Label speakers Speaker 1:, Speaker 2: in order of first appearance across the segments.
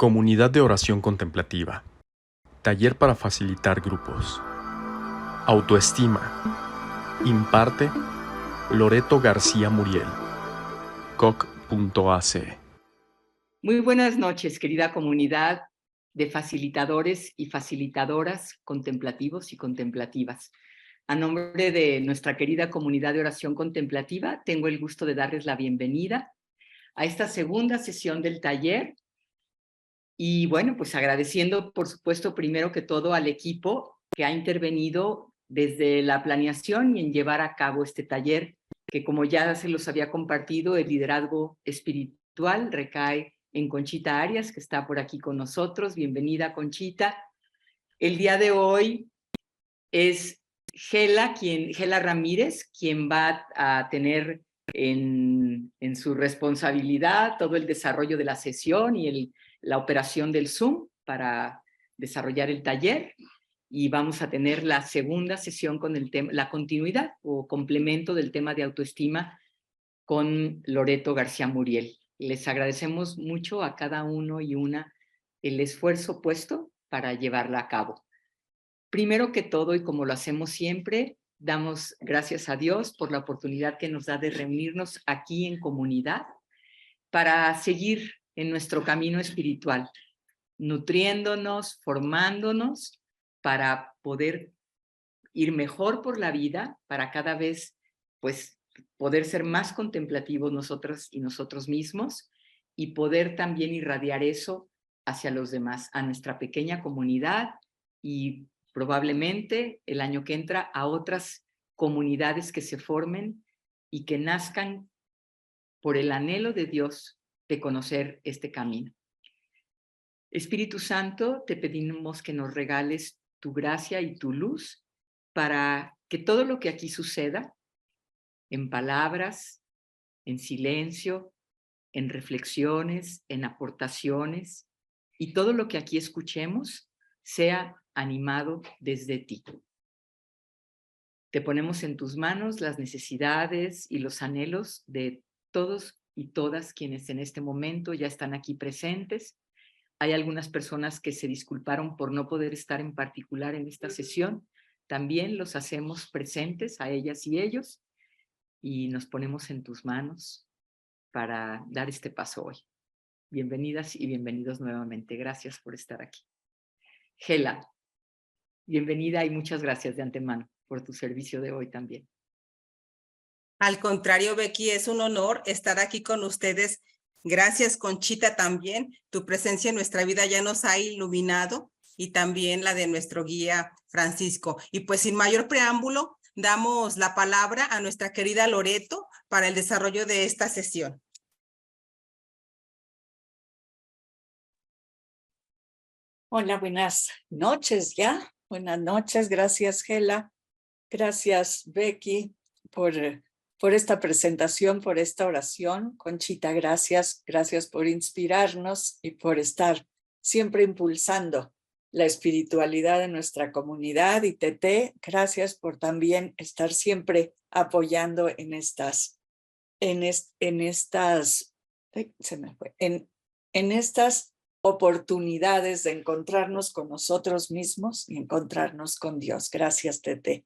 Speaker 1: Comunidad de oración contemplativa. Taller para facilitar grupos. Autoestima. Imparte Loreto García Muriel. coc.ac.
Speaker 2: Muy buenas noches, querida comunidad de facilitadores y facilitadoras contemplativos y contemplativas. A nombre de nuestra querida comunidad de oración contemplativa, tengo el gusto de darles la bienvenida a esta segunda sesión del taller. Y bueno, pues agradeciendo, por supuesto, primero que todo al equipo que ha intervenido desde la planeación y en llevar a cabo este taller, que como ya se los había compartido, el liderazgo espiritual recae en Conchita Arias, que está por aquí con nosotros. Bienvenida, Conchita. El día de hoy es Gela Ramírez, quien va a tener en su responsabilidad todo el desarrollo de la sesión y la operación del Zoom para desarrollar el taller. Y vamos a tener la segunda sesión con el tema, la continuidad o complemento del tema de autoestima con Loreto García Muriel. Les agradecemos mucho a cada uno y una el esfuerzo puesto para llevarla a cabo. Primero que todo, y como lo hacemos siempre, damos gracias a Dios por la oportunidad que nos da de reunirnos aquí en comunidad para seguir en nuestro camino espiritual, nutriéndonos, formándonos para poder ir mejor por la vida, para cada vez pues poder ser más contemplativos nosotros y nosotros mismos y poder también irradiar eso hacia los demás, a nuestra pequeña comunidad y probablemente el año que entra a otras comunidades que se formen y que nazcan por el anhelo de Dios de conocer este camino. Espíritu Santo, te pedimos que nos regales tu gracia y tu luz para que todo lo que aquí suceda, en palabras, en silencio, en reflexiones, en aportaciones, y todo lo que aquí escuchemos sea animado desde ti. Te ponemos en tus manos las necesidades y los anhelos de todos y todas quienes en este momento ya están aquí presentes. Hay algunas personas que se disculparon por no poder estar en particular en esta sesión. También los hacemos presentes a ellas y ellos y nos ponemos en tus manos para dar este paso hoy. Bienvenidas y bienvenidos nuevamente. Gracias por estar aquí. Gela, bienvenida y muchas gracias de antemano por tu servicio de hoy también.
Speaker 3: Al contrario, Becky, es un honor estar aquí con ustedes. Gracias, Conchita, también. Tu presencia en nuestra vida ya nos ha iluminado y también la de nuestro guía Francisco. Y pues sin mayor preámbulo, damos la palabra a nuestra querida Loreto para el desarrollo de esta sesión.
Speaker 4: Hola, buenas noches ya. Buenas noches, gracias Gela. Gracias Becky por esta presentación, por esta oración. Conchita, gracias. Gracias por inspirarnos y por estar siempre impulsando la espiritualidad de nuestra comunidad. Y Tete, gracias por también estar siempre apoyando en estas oportunidades de encontrarnos con nosotros mismos y encontrarnos con Dios. Gracias, Tete.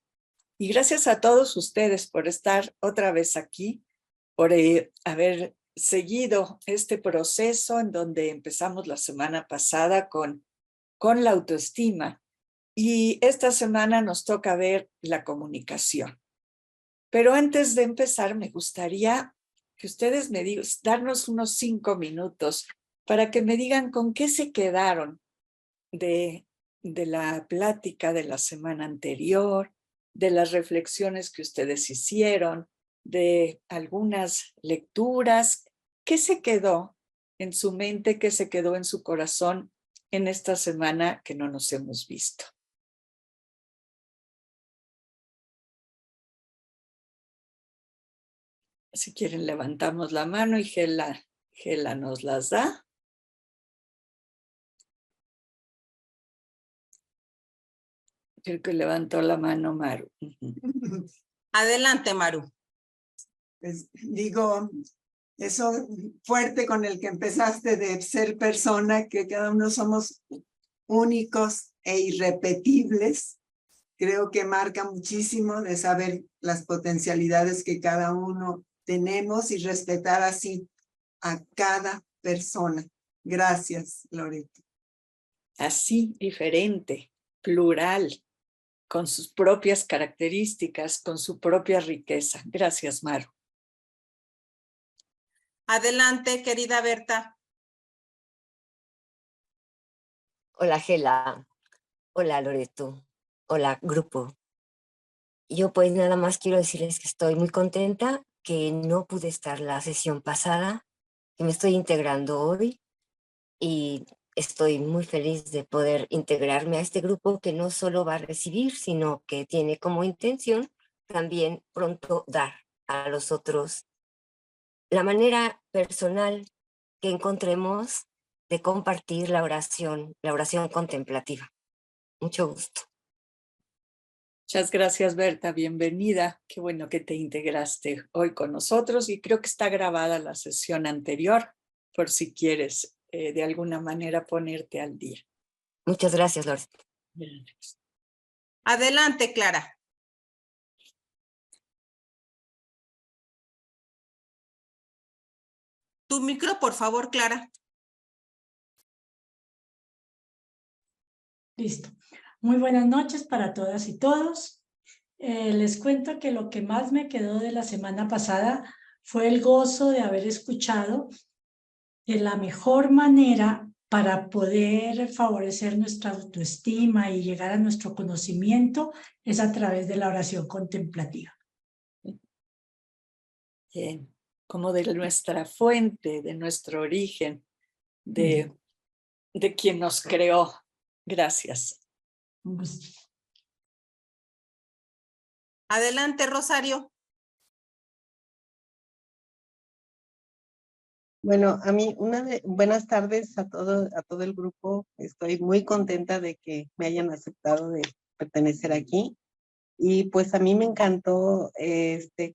Speaker 4: Y gracias a todos ustedes por estar otra vez aquí, por haber seguido este proceso en donde empezamos la semana pasada con la autoestima. Y esta semana nos toca ver la comunicación. Pero antes de empezar, me gustaría que ustedes me digan, darnos unos 5 minutos para que me digan con qué se quedaron de la plática de la semana anterior, de las reflexiones que ustedes hicieron, de algunas lecturas. ¿Qué se quedó en su mente, qué se quedó en su corazón en esta semana que no nos hemos visto? Si quieren, levantamos la mano y Gela nos las da. Creo que levantó la mano Maru.
Speaker 3: Adelante, Maru.
Speaker 5: Pues digo,
Speaker 4: Eso fuerte con el que empezaste de ser persona, que cada uno somos únicos e irrepetibles, creo que marca muchísimo de saber las potencialidades que cada uno tenemos y respetar así a cada persona. Gracias, Loreto.
Speaker 5: Así, diferente, plural, con sus propias características, con su propia riqueza. Gracias, Maru.
Speaker 3: Adelante, querida Berta.
Speaker 6: Hola, Gela. Hola, Loreto. Hola, grupo. Yo pues nada más quiero decirles que estoy muy contenta, que no pude estar la sesión pasada, que me estoy integrando hoy y estoy muy feliz de poder integrarme a este grupo que no solo va a recibir, sino que tiene como intención también pronto dar a los otros la manera personal que encontremos de compartir la oración contemplativa. Mucho gusto.
Speaker 5: Muchas gracias, Berta. Bienvenida. Qué bueno que te integraste hoy con nosotros y creo que está grabada la sesión anterior por si quieres de alguna manera ponerte al día.
Speaker 6: Muchas gracias, Loreto.
Speaker 3: Adelante, Clara. Tu micro, por favor, Clara.
Speaker 7: Listo. Muy buenas noches para todas y todos. Les cuento que lo que más me quedó de la semana pasada fue el gozo de haber escuchado que la mejor manera para poder favorecer nuestra autoestima y llegar a nuestro conocimiento es a través de la oración contemplativa.
Speaker 5: Bien. Como de nuestra fuente, de nuestro origen, de quien nos creó. Gracias.
Speaker 7: Un gusto.
Speaker 3: Adelante, Rosario.
Speaker 8: Bueno, a mí, buenas tardes a todo el grupo. Estoy muy contenta de que me hayan aceptado de pertenecer aquí. Y pues a mí me encantó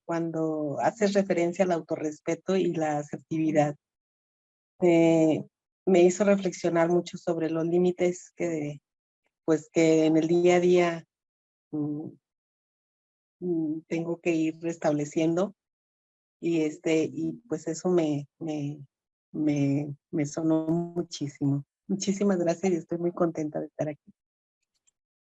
Speaker 8: cuando haces referencia al autorrespeto y la asertividad. Me hizo reflexionar mucho sobre los límites que en el día a día tengo que ir restableciendo. Y pues eso me sonó muchísimo. Muchísimas gracias y estoy muy contenta de estar aquí.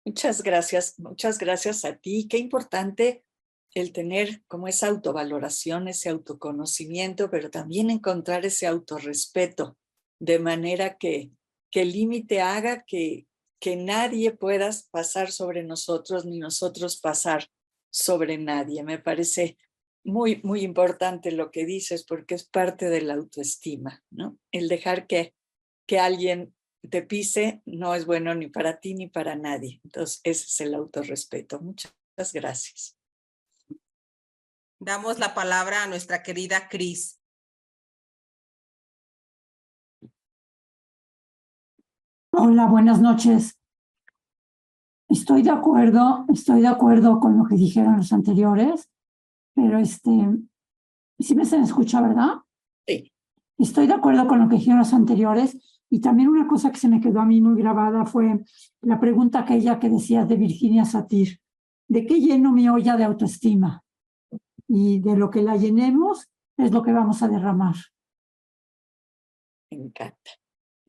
Speaker 5: Muchas gracias a ti. Qué importante el tener como esa autovaloración, ese autoconocimiento, pero también encontrar ese autorrespeto, de manera que el límite haga que nadie pueda pasar sobre nosotros, ni nosotros pasar sobre nadie. Me parece muy, muy importante lo que dices, porque es parte de la autoestima, ¿no? El dejar que alguien te pise no es bueno ni para ti ni para nadie. Entonces, ese es el autorrespeto. Muchas gracias.
Speaker 3: Damos la palabra a nuestra querida Cris.
Speaker 9: Hola, buenas noches. Estoy de acuerdo con lo que dijeron los anteriores, pero sí me se me escucha, ¿verdad?
Speaker 5: Sí.
Speaker 9: Estoy de acuerdo con lo que dijeron los anteriores y también una cosa que se me quedó a mí muy grabada fue la pregunta aquella que decías de Virginia Satir, ¿de qué lleno mi olla de autoestima? Y de lo que la llenemos es lo que vamos a derramar.
Speaker 5: Me encanta.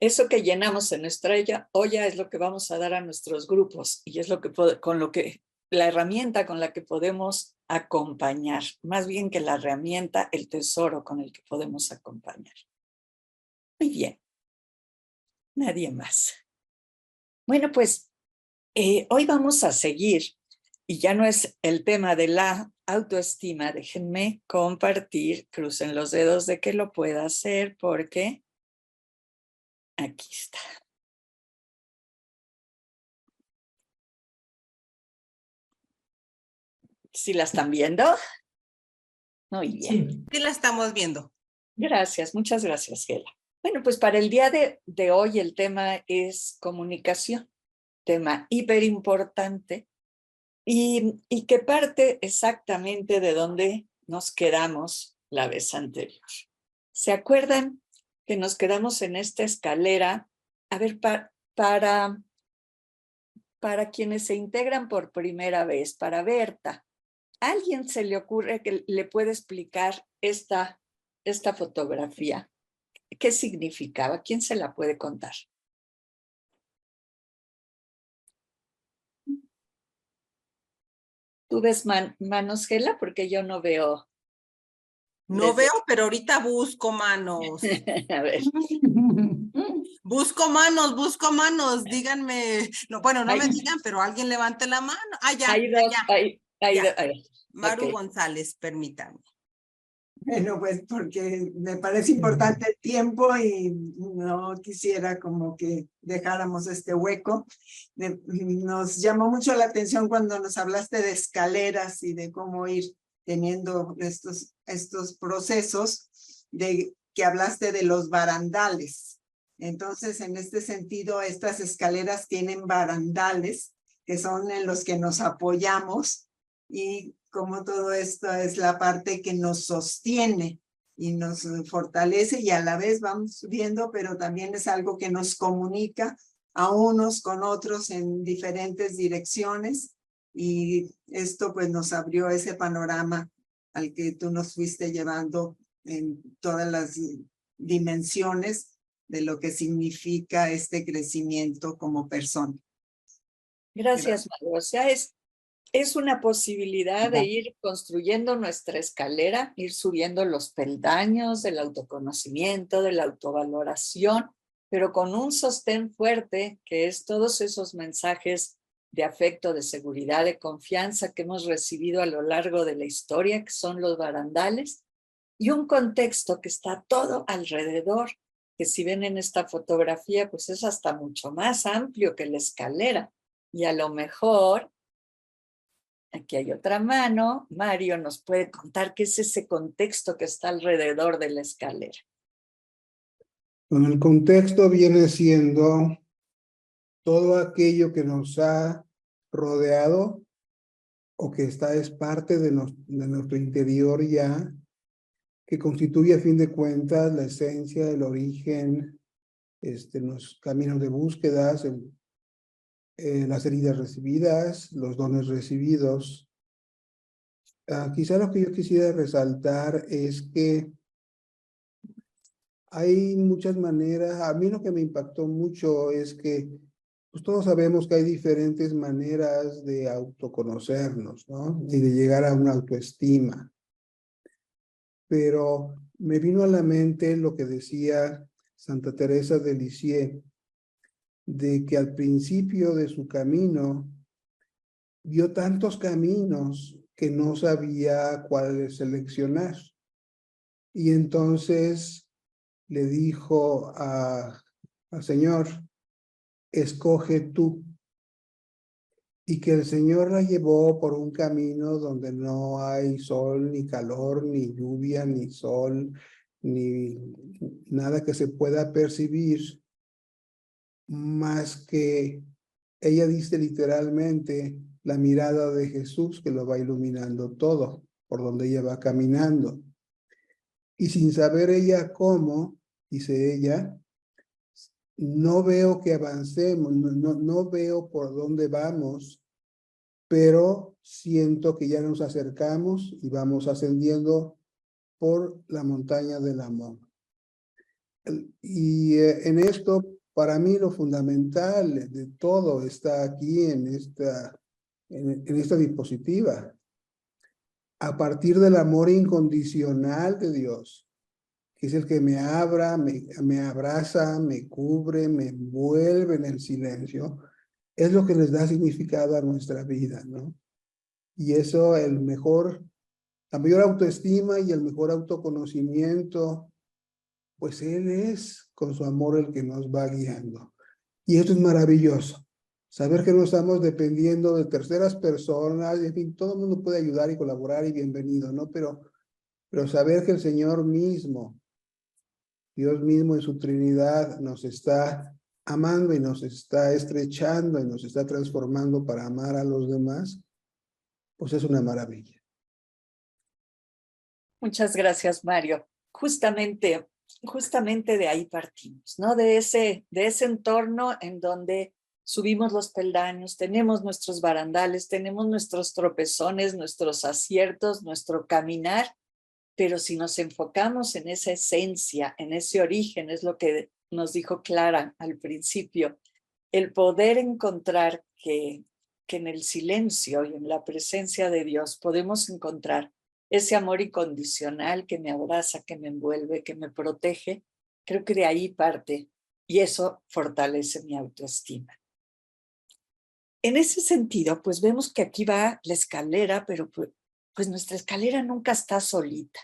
Speaker 5: Eso que llenamos en nuestra olla es lo que vamos a dar a nuestros grupos y es la herramienta con la que podemos acompañar, más bien que la herramienta, el tesoro con el que podemos acompañar. Muy bien. Nadie más. Bueno, pues hoy vamos a seguir y ya no es el tema de la autoestima. Déjenme compartir, crucen los dedos de que lo pueda hacer porque aquí está. ¿Sí la están viendo? Muy bien.
Speaker 7: Sí.
Speaker 3: Sí la estamos viendo.
Speaker 5: Gracias, muchas gracias, Gela. Bueno, pues para el día de hoy el tema es comunicación, tema hiper importante y que parte exactamente de donde nos quedamos la vez anterior. ¿Se acuerdan que nos quedamos en esta escalera? A ver, para quienes se integran por primera vez, para Berta, ¿a alguien se le ocurre que le puede explicar esta fotografía? ¿Qué significaba? ¿Quién se la puede contar? ¿Tú ves manos, Gela? Porque yo no veo.
Speaker 3: No veo, pero ahorita busco manos.
Speaker 5: A ver.
Speaker 3: Busco manos, díganme. No, bueno, no me digan, pero alguien levante la mano. Ah, ya,
Speaker 5: Hay dos,
Speaker 3: ya.
Speaker 5: ahí.
Speaker 3: Maru
Speaker 5: Ok.
Speaker 3: González, permítame.
Speaker 10: Bueno, pues porque me parece importante el tiempo y no quisiera como que dejáramos este hueco. Nos llamó mucho la atención cuando nos hablaste de escaleras y de cómo ir teniendo estos procesos, de que hablaste de los barandales. Entonces, en este sentido, estas escaleras tienen barandales que son en los que nos apoyamos, y como todo esto es la parte que nos sostiene y nos fortalece, y a la vez vamos subiendo, pero también es algo que nos comunica a unos con otros en diferentes direcciones, y esto pues nos abrió ese panorama al que tú nos fuiste llevando en todas las dimensiones de lo que significa este crecimiento como persona.
Speaker 5: Gracias, Maru. O sea, es una posibilidad de ir construyendo nuestra escalera, ir subiendo los peldaños del autoconocimiento, de la autovaloración, pero con un sostén fuerte, que es todos esos mensajes de afecto, de seguridad, de confianza que hemos recibido a lo largo de la historia, que son los barandales, y un contexto que está todo alrededor, que si ven en esta fotografía, pues es hasta mucho más amplio que la escalera. Y a lo mejor, aquí hay otra mano, Mario nos puede contar qué es ese contexto que está alrededor de la escalera.
Speaker 11: Bueno, el contexto viene siendo todo aquello que nos ha rodeado o que es parte de nuestro interior ya, que constituye a fin de cuentas la esencia, el origen, los caminos de búsquedas, las heridas recibidas, los dones recibidos. Quizá lo que yo quisiera resaltar es que hay muchas maneras. A mí lo que me impactó mucho es que pues todos sabemos que hay diferentes maneras de autoconocernos, ¿no? Y de llegar a una autoestima. Pero me vino a la mente lo que decía Santa Teresa de Lisieux, de que al principio de su camino vio tantos caminos que no sabía cuál seleccionar. Y entonces le dijo al Señor, escoge tú. Y que el Señor la llevó por un camino donde no hay sol, ni calor, ni lluvia, ni sol, ni nada que se pueda percibir, más que ella dice literalmente la mirada de Jesús que lo va iluminando todo, por donde ella va caminando. Y sin saber ella cómo, dice ella, no veo que avancemos, no veo por dónde vamos, pero siento que ya nos acercamos y vamos ascendiendo por la montaña del amor. Y en esto, para mí, lo fundamental de todo está aquí en esta diapositiva. A partir del amor incondicional de Dios, que es el que me abraza, me cubre, me envuelve en el silencio, es lo que les da significado a nuestra vida, ¿no? Y eso, la mayor autoestima y el mejor autoconocimiento, pues Él es con su amor el que nos va guiando. Y esto es maravilloso. Saber que no estamos dependiendo de terceras personas, en fin, todo el mundo puede ayudar y colaborar y bienvenido, ¿no? Pero saber que el Señor mismo, Dios mismo en su Trinidad, nos está amando y nos está estrechando y nos está transformando para amar a los demás, pues es una maravilla.
Speaker 5: Muchas gracias, Mario. justamente de ahí partimos, ¿no? De ese entorno en donde subimos los peldaños, tenemos nuestros barandales, tenemos nuestros tropezones, nuestros aciertos, nuestro caminar, pero si nos enfocamos en esa esencia, en ese origen, es lo que nos dijo Clara al principio, el poder encontrar que en el silencio y en la presencia de Dios podemos encontrar ese amor incondicional que me abraza, que me envuelve, que me protege, creo que de ahí parte y eso fortalece mi autoestima. En ese sentido, pues vemos que aquí va la escalera, pero pues nuestra escalera nunca está solita.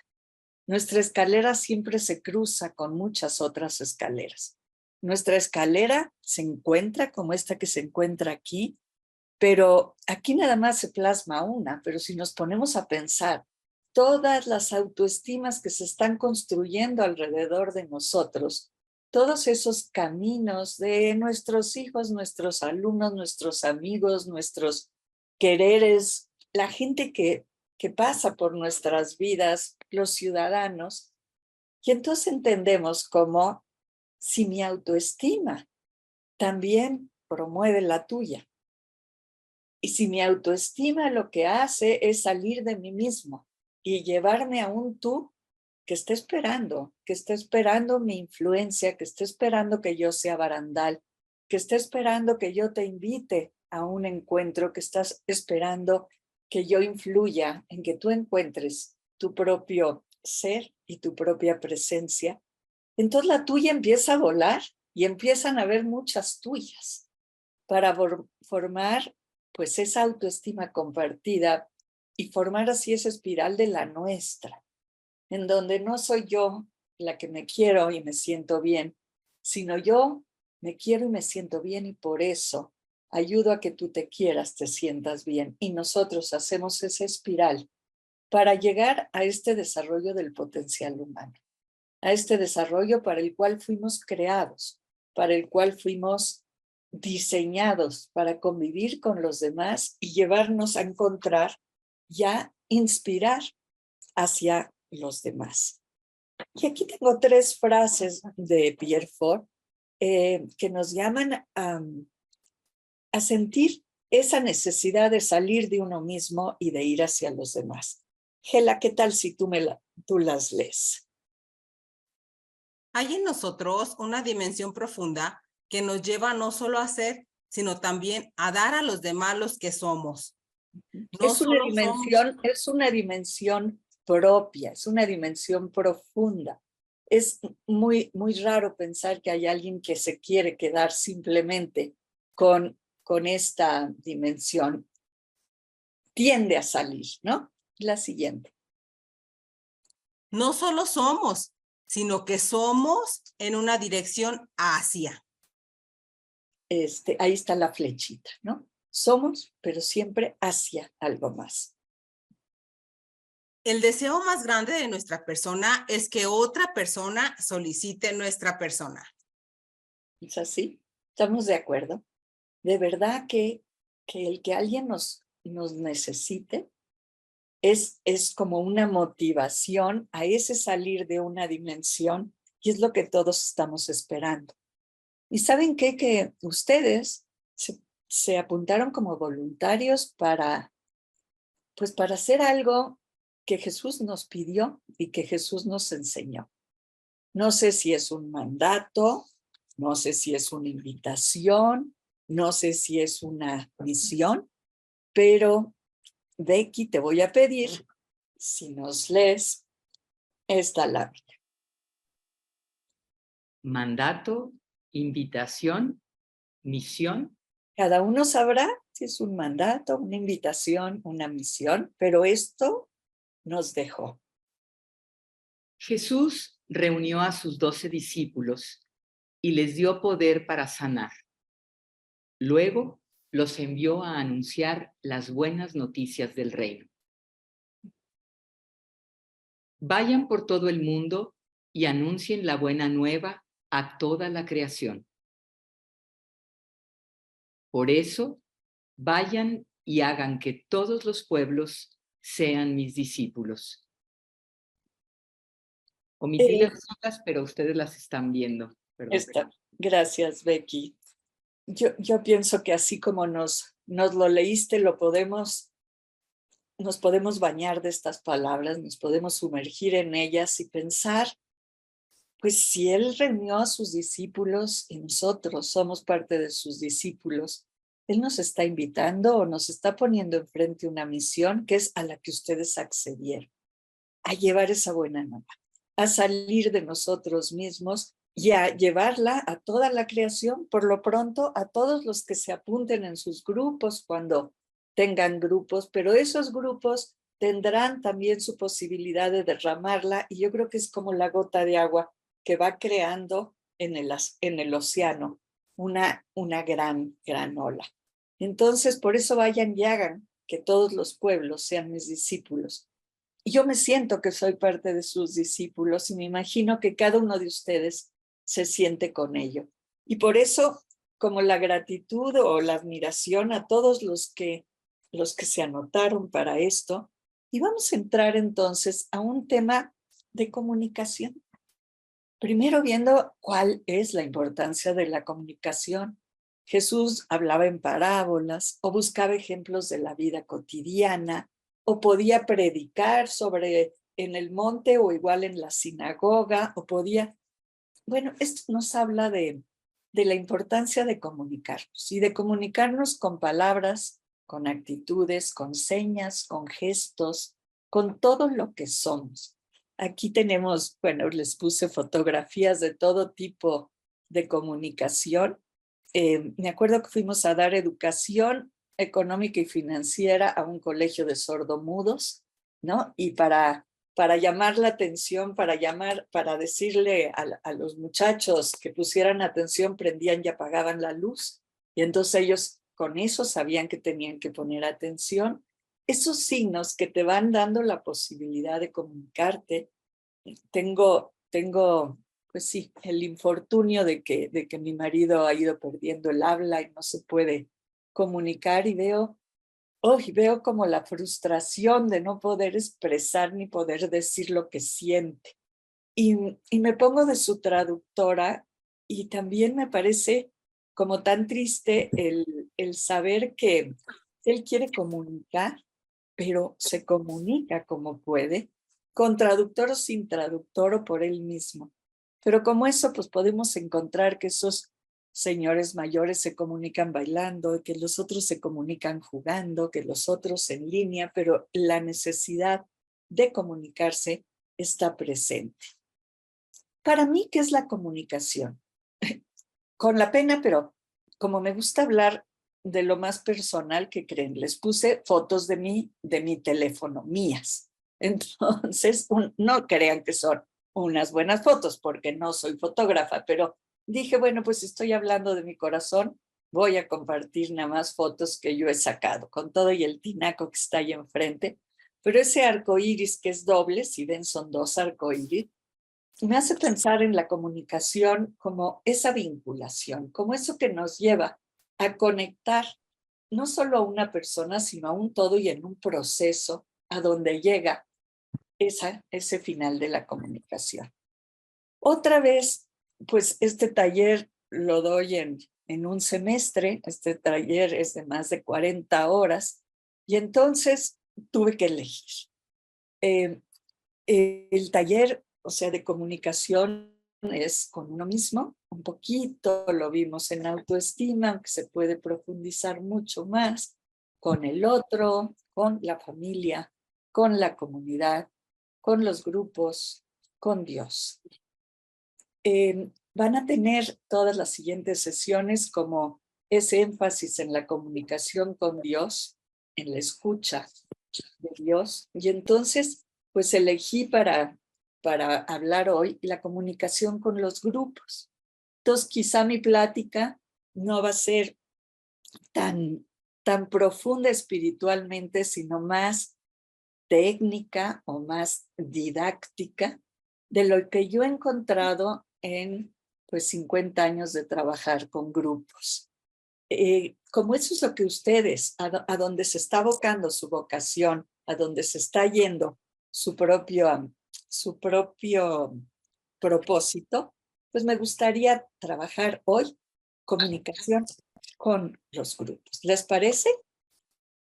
Speaker 5: Nuestra escalera siempre se cruza con muchas otras escaleras. Nuestra escalera se encuentra como esta que se encuentra aquí, pero aquí nada más se plasma una, pero si nos ponemos a pensar, todas las autoestimas que se están construyendo alrededor de nosotros, todos esos caminos de nuestros hijos, nuestros alumnos, nuestros amigos, nuestros quereres, la gente que pasa por nuestras vidas, los ciudadanos, y entonces entendemos cómo si mi autoestima también promueve la tuya, y si mi autoestima lo que hace es salir de mí mismo y llevarme a un tú que está esperando mi influencia, que está esperando que yo sea barandal, que está esperando que yo te invite a un encuentro, que estás esperando que yo influya en que tú encuentres tu propio ser y tu propia presencia, entonces la tuya empieza a volar y empiezan a haber muchas tuyas para formar pues esa autoestima compartida y formar así esa espiral de la nuestra, en donde no soy yo la que me quiero y me siento bien, sino yo me quiero y me siento bien y por eso ayudo a que tú te quieras, te sientas bien. Y nosotros hacemos esa espiral para llegar a este desarrollo del potencial humano, a este desarrollo para el cual fuimos creados, para el cual fuimos diseñados para convivir con los demás y llevarnos a encontrar y a inspirar hacia los demás. Y aquí tengo 3 frases de Pierre Fort que nos llaman a sentir esa necesidad de salir de uno mismo y de ir hacia los demás. Gela, ¿qué tal si tú las lees?
Speaker 3: Hay en nosotros una dimensión profunda que nos lleva no solo a ser, sino también a dar a los demás los que somos. No
Speaker 5: Es una dimensión propia, es una dimensión profunda. Es muy, muy raro pensar que hay alguien que se quiere quedar simplemente con esta dimensión. Tiende a salir, ¿no? La siguiente.
Speaker 3: No solo somos, sino que somos en una dirección hacia.
Speaker 5: Ahí está la flechita, ¿no? Somos, pero siempre hacia algo más.
Speaker 3: El deseo más grande de nuestra persona es que otra persona solicite nuestra persona.
Speaker 5: ¿Es así? ¿Estamos de acuerdo? De verdad que el que alguien nos necesite es como una motivación a ese salir de una dimensión y es lo que todos estamos esperando. ¿Y saben qué? Que ustedes se apuntaron como voluntarios para hacer algo que Jesús nos pidió y que Jesús nos enseñó. No sé si es un mandato, no sé si es una invitación, no sé si es una misión, pero Becky, te voy a pedir si nos lees esta lámina.
Speaker 2: Mandato, invitación, misión.
Speaker 5: Cada uno sabrá si es un mandato, una invitación, una misión, pero esto nos dejó.
Speaker 2: Jesús reunió a sus 12 discípulos y les dio poder para sanar. Luego los envió a anunciar las buenas noticias del reino. Vayan por todo el mundo y anuncien la buena nueva a toda la creación. Por eso, vayan y hagan que todos los pueblos sean mis discípulos. Omití las siglas, pero ustedes las están viendo. Perdón.
Speaker 4: Gracias, Becky. Yo pienso que así como nos lo leíste, nos podemos bañar de estas palabras, nos podemos sumergir en ellas y pensar, pues si Él reunió a sus discípulos y nosotros somos parte de sus discípulos, Él nos está invitando o nos está poniendo enfrente una misión que es a la que ustedes accedieron, a llevar esa buena nueva, a salir de nosotros mismos y a llevarla a toda la creación, por lo pronto a todos los que se apunten en sus grupos cuando tengan grupos, pero esos grupos tendrán también su posibilidad de derramarla y yo creo que es como la gota de agua que va creando en el océano una gran ola. Entonces, por eso vayan y hagan que todos los pueblos sean mis discípulos. Y yo me siento que soy parte de sus discípulos y me imagino que cada uno de ustedes se siente con ello. Y por eso, como la gratitud o la admiración a todos los que se anotaron para esto, y vamos a entrar entonces a un tema de comunicación. Primero viendo cuál es la importancia de la comunicación. Jesús hablaba en parábolas o buscaba ejemplos de la vida cotidiana o podía predicar en el monte o igual en la sinagoga o podía... Bueno, esto nos habla de la importancia de comunicarnos y de comunicarnos con palabras, con actitudes, con señas, con gestos, con todo lo que somos. Aquí tenemos, bueno, les puse fotografías de todo tipo de comunicación. Me acuerdo que fuimos a dar educación económica y financiera a un colegio de sordomudos, ¿no? Y para llamar la atención, para decirle a los muchachos que pusieran atención, prendían y apagaban la luz. Y entonces ellos con eso sabían que tenían que poner atención. Esos signos que te van dando la posibilidad de comunicarte. Tengo pues sí, el infortunio de que mi marido ha ido perdiendo el habla y no se puede comunicar y veo como la frustración de no poder expresar ni poder decir lo que siente. Y me pongo de su traductora y también me parece como tan triste el saber que él quiere comunicar, pero se comunica como puede, con traductor o sin traductor o por él mismo. Pero como eso, pues podemos encontrar que esos señores mayores se comunican bailando, que los otros se comunican jugando, que los otros en línea, pero la necesidad de comunicarse está presente. Para mí, ¿qué es la comunicación? Con la pena, pero como me gusta hablar de lo más personal, que creen, les puse fotos de mi teléfono, mías. Entonces, no crean que son unas buenas fotos, porque no soy fotógrafa, pero dije, bueno, pues estoy hablando de mi corazón, voy a compartir nada más fotos que yo he sacado, con todo y el tinaco que está ahí enfrente. Pero ese arco iris que es doble, si ven, son dos arcoíris, me hace pensar en la comunicación como esa vinculación, como eso que nos lleva a conectar no solo a una persona, sino a un todo y en un proceso a donde llega ese final de la comunicación. Otra vez, pues este taller lo doy en un semestre, este taller es de más de 40 horas, y entonces tuve que elegir. El taller, o sea, de comunicación es con uno mismo, un poquito lo vimos en autoestima, aunque se puede profundizar mucho más, con el otro, con la familia, con la comunidad, con los grupos, con Dios. Van a tener todas las siguientes sesiones como ese énfasis en la comunicación con Dios, en la escucha de Dios. Y entonces, pues elegí para hablar hoy la comunicación con los grupos. Entonces, quizá mi plática no va a ser tan profunda espiritualmente, sino más técnica o más didáctica de lo que yo he encontrado en pues 50 años de trabajar con grupos. Como eso es lo que ustedes, a donde se está abocando su vocación, a donde se está yendo su propio propósito, pues me gustaría trabajar hoy comunicación con los grupos. ¿Les parece?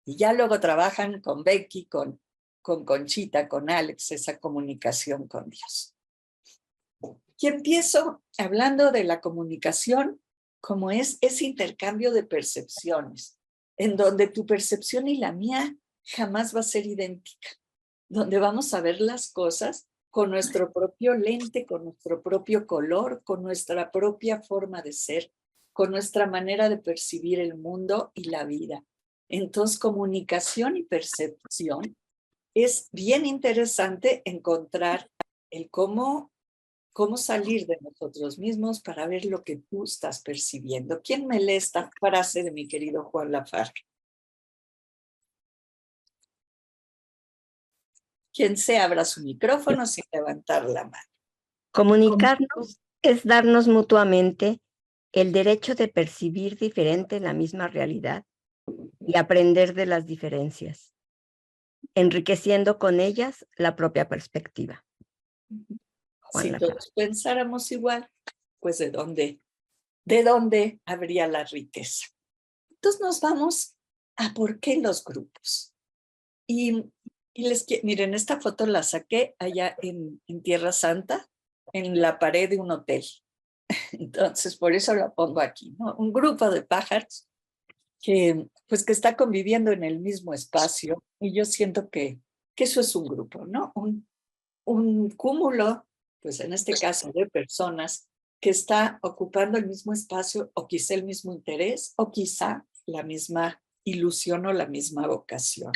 Speaker 4: Y ya luego trabajan con Becky, con Conchita, con Alex, esa comunicación con Dios. Y empiezo hablando de la comunicación como es ese intercambio de percepciones, en donde tu percepción y la mía jamás va a ser idéntica, donde vamos a ver las cosas con nuestro propio lente, con nuestro propio color, con nuestra propia forma de ser, con nuestra manera de percibir el mundo y la vida. Entonces, comunicación y percepción es bien interesante encontrar el cómo salir de nosotros mismos para ver lo que tú estás percibiendo. ¿Quién me lee esta frase de mi querido Juan Lafargue? Quien sea, abra su micrófono sin levantar la mano.
Speaker 6: Comunicarnos es darnos mutuamente el derecho de percibir diferente la misma realidad y aprender de las diferencias, enriqueciendo con ellas la propia perspectiva.
Speaker 4: Si todos pensáramos igual, pues ¿de dónde habría la riqueza? Entonces nos vamos a por qué los grupos. Y miren, esta foto la saqué allá en Tierra Santa, en la pared de un hotel. Entonces, por eso la pongo aquí, ¿no? Un grupo de pájaros que está conviviendo en el mismo espacio, y yo siento que eso es un grupo, ¿no? Un cúmulo, pues en este caso de personas, que está ocupando el mismo espacio, o quizá el mismo interés, o quizá la misma ilusión o la misma vocación.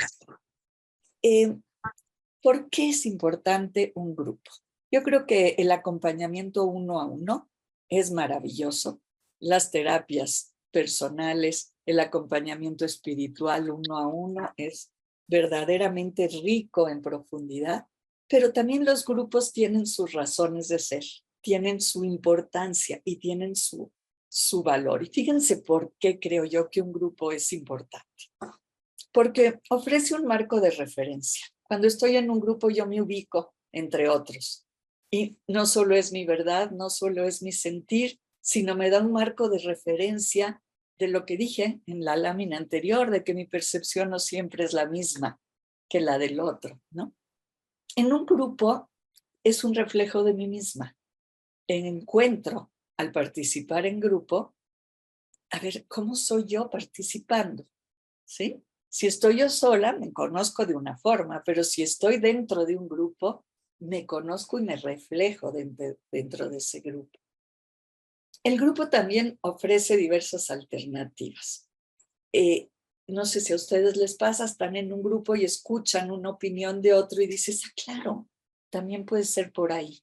Speaker 4: ¿Por qué es importante un grupo? Yo creo que el acompañamiento uno a uno es maravilloso. Las terapias personales, el acompañamiento espiritual uno a uno es verdaderamente rico en profundidad, pero también los grupos tienen sus razones de ser, tienen su importancia y tienen su valor. Y fíjense por qué creo yo que un grupo es importante. Porque ofrece un marco de referencia. Cuando estoy en un grupo yo me ubico entre otros. Y no solo es mi verdad, no solo es mi sentir, sino me da un marco de referencia de lo que dije en la lámina anterior, de que mi percepción no siempre es la misma que la del otro, ¿no? En un grupo es un reflejo de mí misma. Encuentro, al participar en grupo, a ver cómo soy yo participando, ¿sí? Si estoy yo sola, me conozco de una forma, pero si estoy dentro de un grupo, me conozco y me reflejo dentro de ese grupo. El grupo también ofrece diversas alternativas. No sé si a ustedes les pasa, están en un grupo y escuchan una opinión de otro y dices, claro, también puede ser por ahí,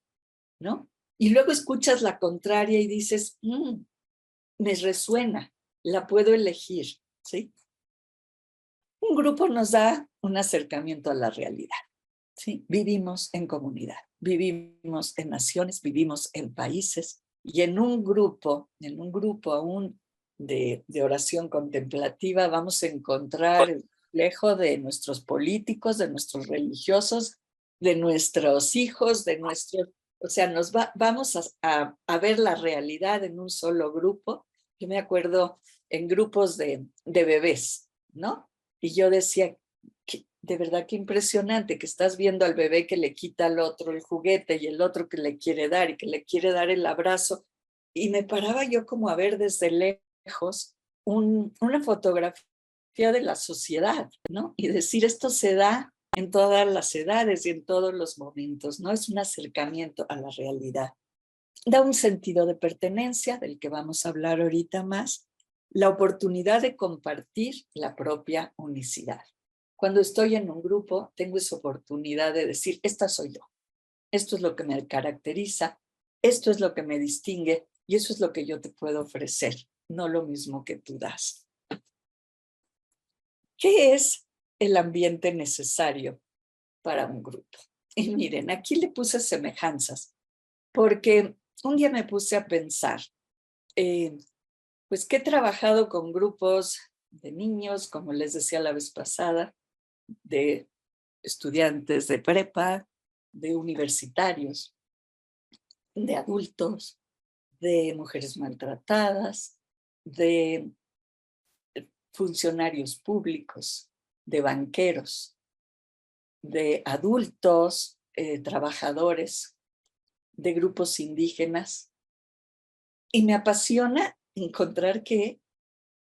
Speaker 4: ¿no? Y luego escuchas la contraria y dices, me resuena, la puedo elegir, ¿sí? Un grupo nos da un acercamiento a la realidad, ¿sí? Vivimos en comunidad, vivimos en naciones, vivimos en países, y en un grupo aún de oración contemplativa vamos a encontrar el reflejo de nuestros políticos, de nuestros religiosos, de nuestros hijos, o sea, vamos a ver la realidad en un solo grupo. Yo me acuerdo en grupos de bebés, ¿no? Y yo decía, de verdad que impresionante que estás viendo al bebé que le quita al otro el juguete y el otro que le quiere dar y que le quiere dar el abrazo. Y me paraba yo como a ver desde lejos una fotografía de la sociedad, ¿no? Y decir, esto se da en todas las edades y en todos los momentos, ¿no? Es un acercamiento a la realidad. Da un sentido de pertenencia, del que vamos a hablar ahorita más, la oportunidad de compartir la propia unicidad. Cuando estoy en un grupo, tengo esa oportunidad de decir, esta soy yo. Esto es lo que me caracteriza, esto es lo que me distingue y eso es lo que yo te puedo ofrecer, no lo mismo que tú das. ¿Qué es el ambiente necesario para un grupo? Y miren, aquí le puse semejanzas, porque un día me puse a pensar, pues que he trabajado con grupos de niños, como les decía la vez pasada, de estudiantes de prepa, de universitarios.
Speaker 5: de adultos, de mujeres maltratadas, de funcionarios públicos, de banqueros, de adultos, trabajadores, de grupos indígenas. Y me apasiona encontrar que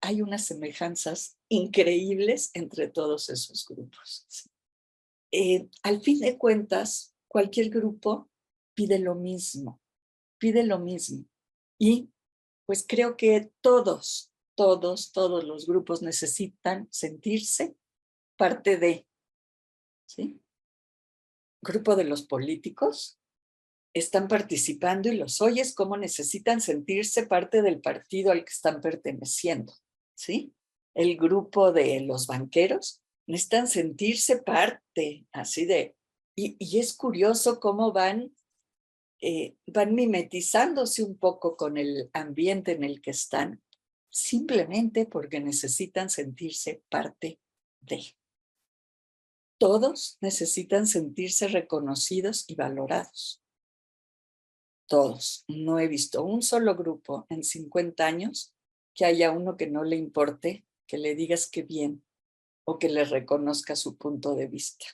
Speaker 5: hay unas semejanzas increíbles entre todos esos grupos. Al fin de cuentas, cualquier grupo pide lo mismo. Y pues creo que todos los grupos necesitan sentirse parte de, ¿sí? Grupo de los políticos están participando y los oyes cómo necesitan sentirse parte del partido al que están perteneciendo, ¿sí? El grupo de los banqueros necesitan sentirse parte, así de, y es curioso cómo van mimetizándose un poco con el ambiente en el que están, simplemente porque necesitan sentirse parte de. Todos necesitan sentirse reconocidos y valorados. Todos. No he visto un solo grupo en 50 años que haya uno que no le importe, que le digas que bien o que le reconozca su punto de vista.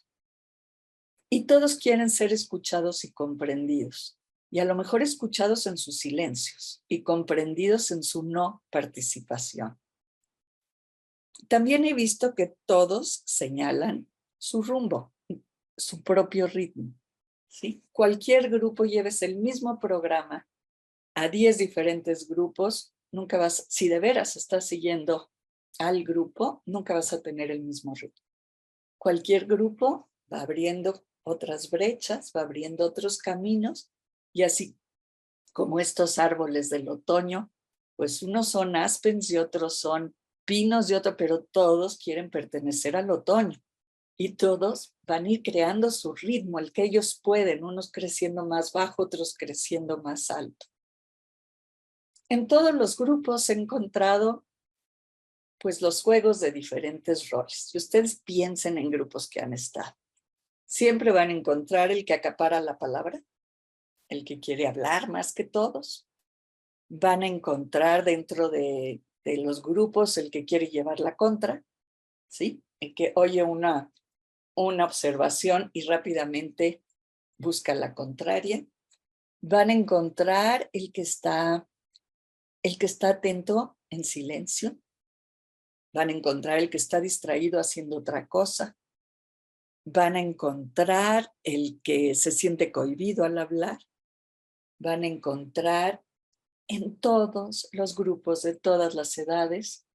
Speaker 5: Y todos quieren ser escuchados y comprendidos. Y a lo mejor escuchados en sus silencios y comprendidos en su no participación. También he visto que todos señalan su rumbo, su propio ritmo, ¿sí? Cualquier grupo, lleves el mismo programa a 10 diferentes grupos, nunca vas, si de veras estás siguiendo al grupo, nunca vas a tener el mismo ritmo. Cualquier grupo va abriendo otras brechas, va abriendo otros caminos, y así como estos árboles del otoño, pues unos son aspens y otros son pinos y otros, pero todos quieren pertenecer al otoño. Y todos van a ir creando su ritmo, el que ellos pueden, unos creciendo más bajo, otros creciendo más alto. En todos los grupos he encontrado pues los juegos de diferentes roles. Si ustedes piensen en grupos que han estado, siempre van a encontrar el que acapara la palabra, el que quiere hablar más que todos. Van a encontrar dentro de los grupos el que quiere llevar la contra, ¿sí? El que oye una observación y rápidamente busca la contraria. Van a encontrar el que está atento en silencio. Van a encontrar el que está distraído haciendo otra cosa. Van a encontrar el que se siente cohibido al hablar. Van a encontrar en todos los grupos de todas las edades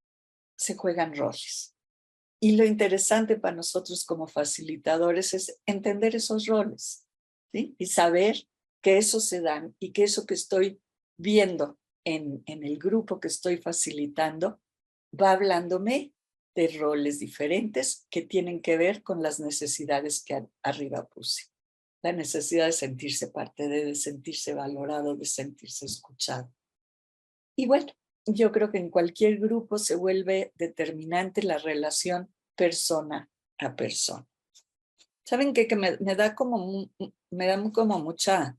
Speaker 5: se juegan roles. Y lo interesante para nosotros como facilitadores es entender esos roles, ¿sí? Y saber que eso se dan y que eso que estoy viendo en el grupo que estoy facilitando va hablándome de roles diferentes que tienen que ver con las necesidades que arriba puse. La necesidad de sentirse parte de sentirse valorado, de sentirse escuchado. Y bueno, yo creo que en cualquier grupo se vuelve determinante la relación persona a persona. ¿Saben qué? Que me da como mucha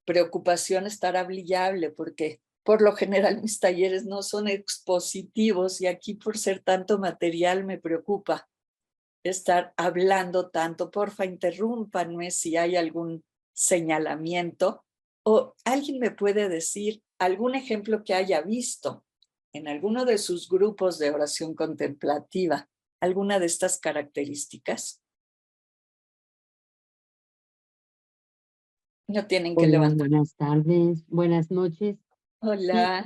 Speaker 5: preocupación estar hablable, porque por lo general mis talleres no son expositivos y aquí por ser tanto material me preocupa estar hablando tanto. Porfa, interrúmpanme si hay algún señalamiento o alguien me puede decir algún ejemplo que haya visto en alguno de sus grupos de oración contemplativa, alguna de estas características. No tienen que
Speaker 12: Hola,
Speaker 5: levantar.
Speaker 12: buenas tardes, buenas noches.
Speaker 5: Hola.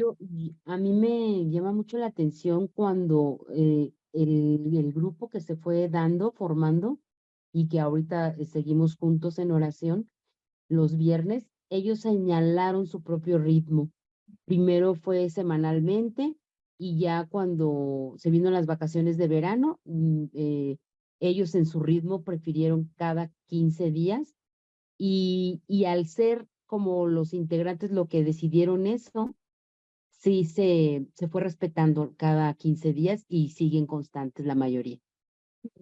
Speaker 12: A mí me llama mucho la atención cuando el grupo que se fue formando y que ahorita seguimos juntos en oración los viernes, ellos señalaron su propio ritmo. Primero fue semanalmente y ya cuando se vino las vacaciones de verano, ellos en su ritmo prefirieron cada 15 días y al ser como los integrantes lo que decidieron eso, sí se fue respetando cada 15 días y siguen constantes la mayoría.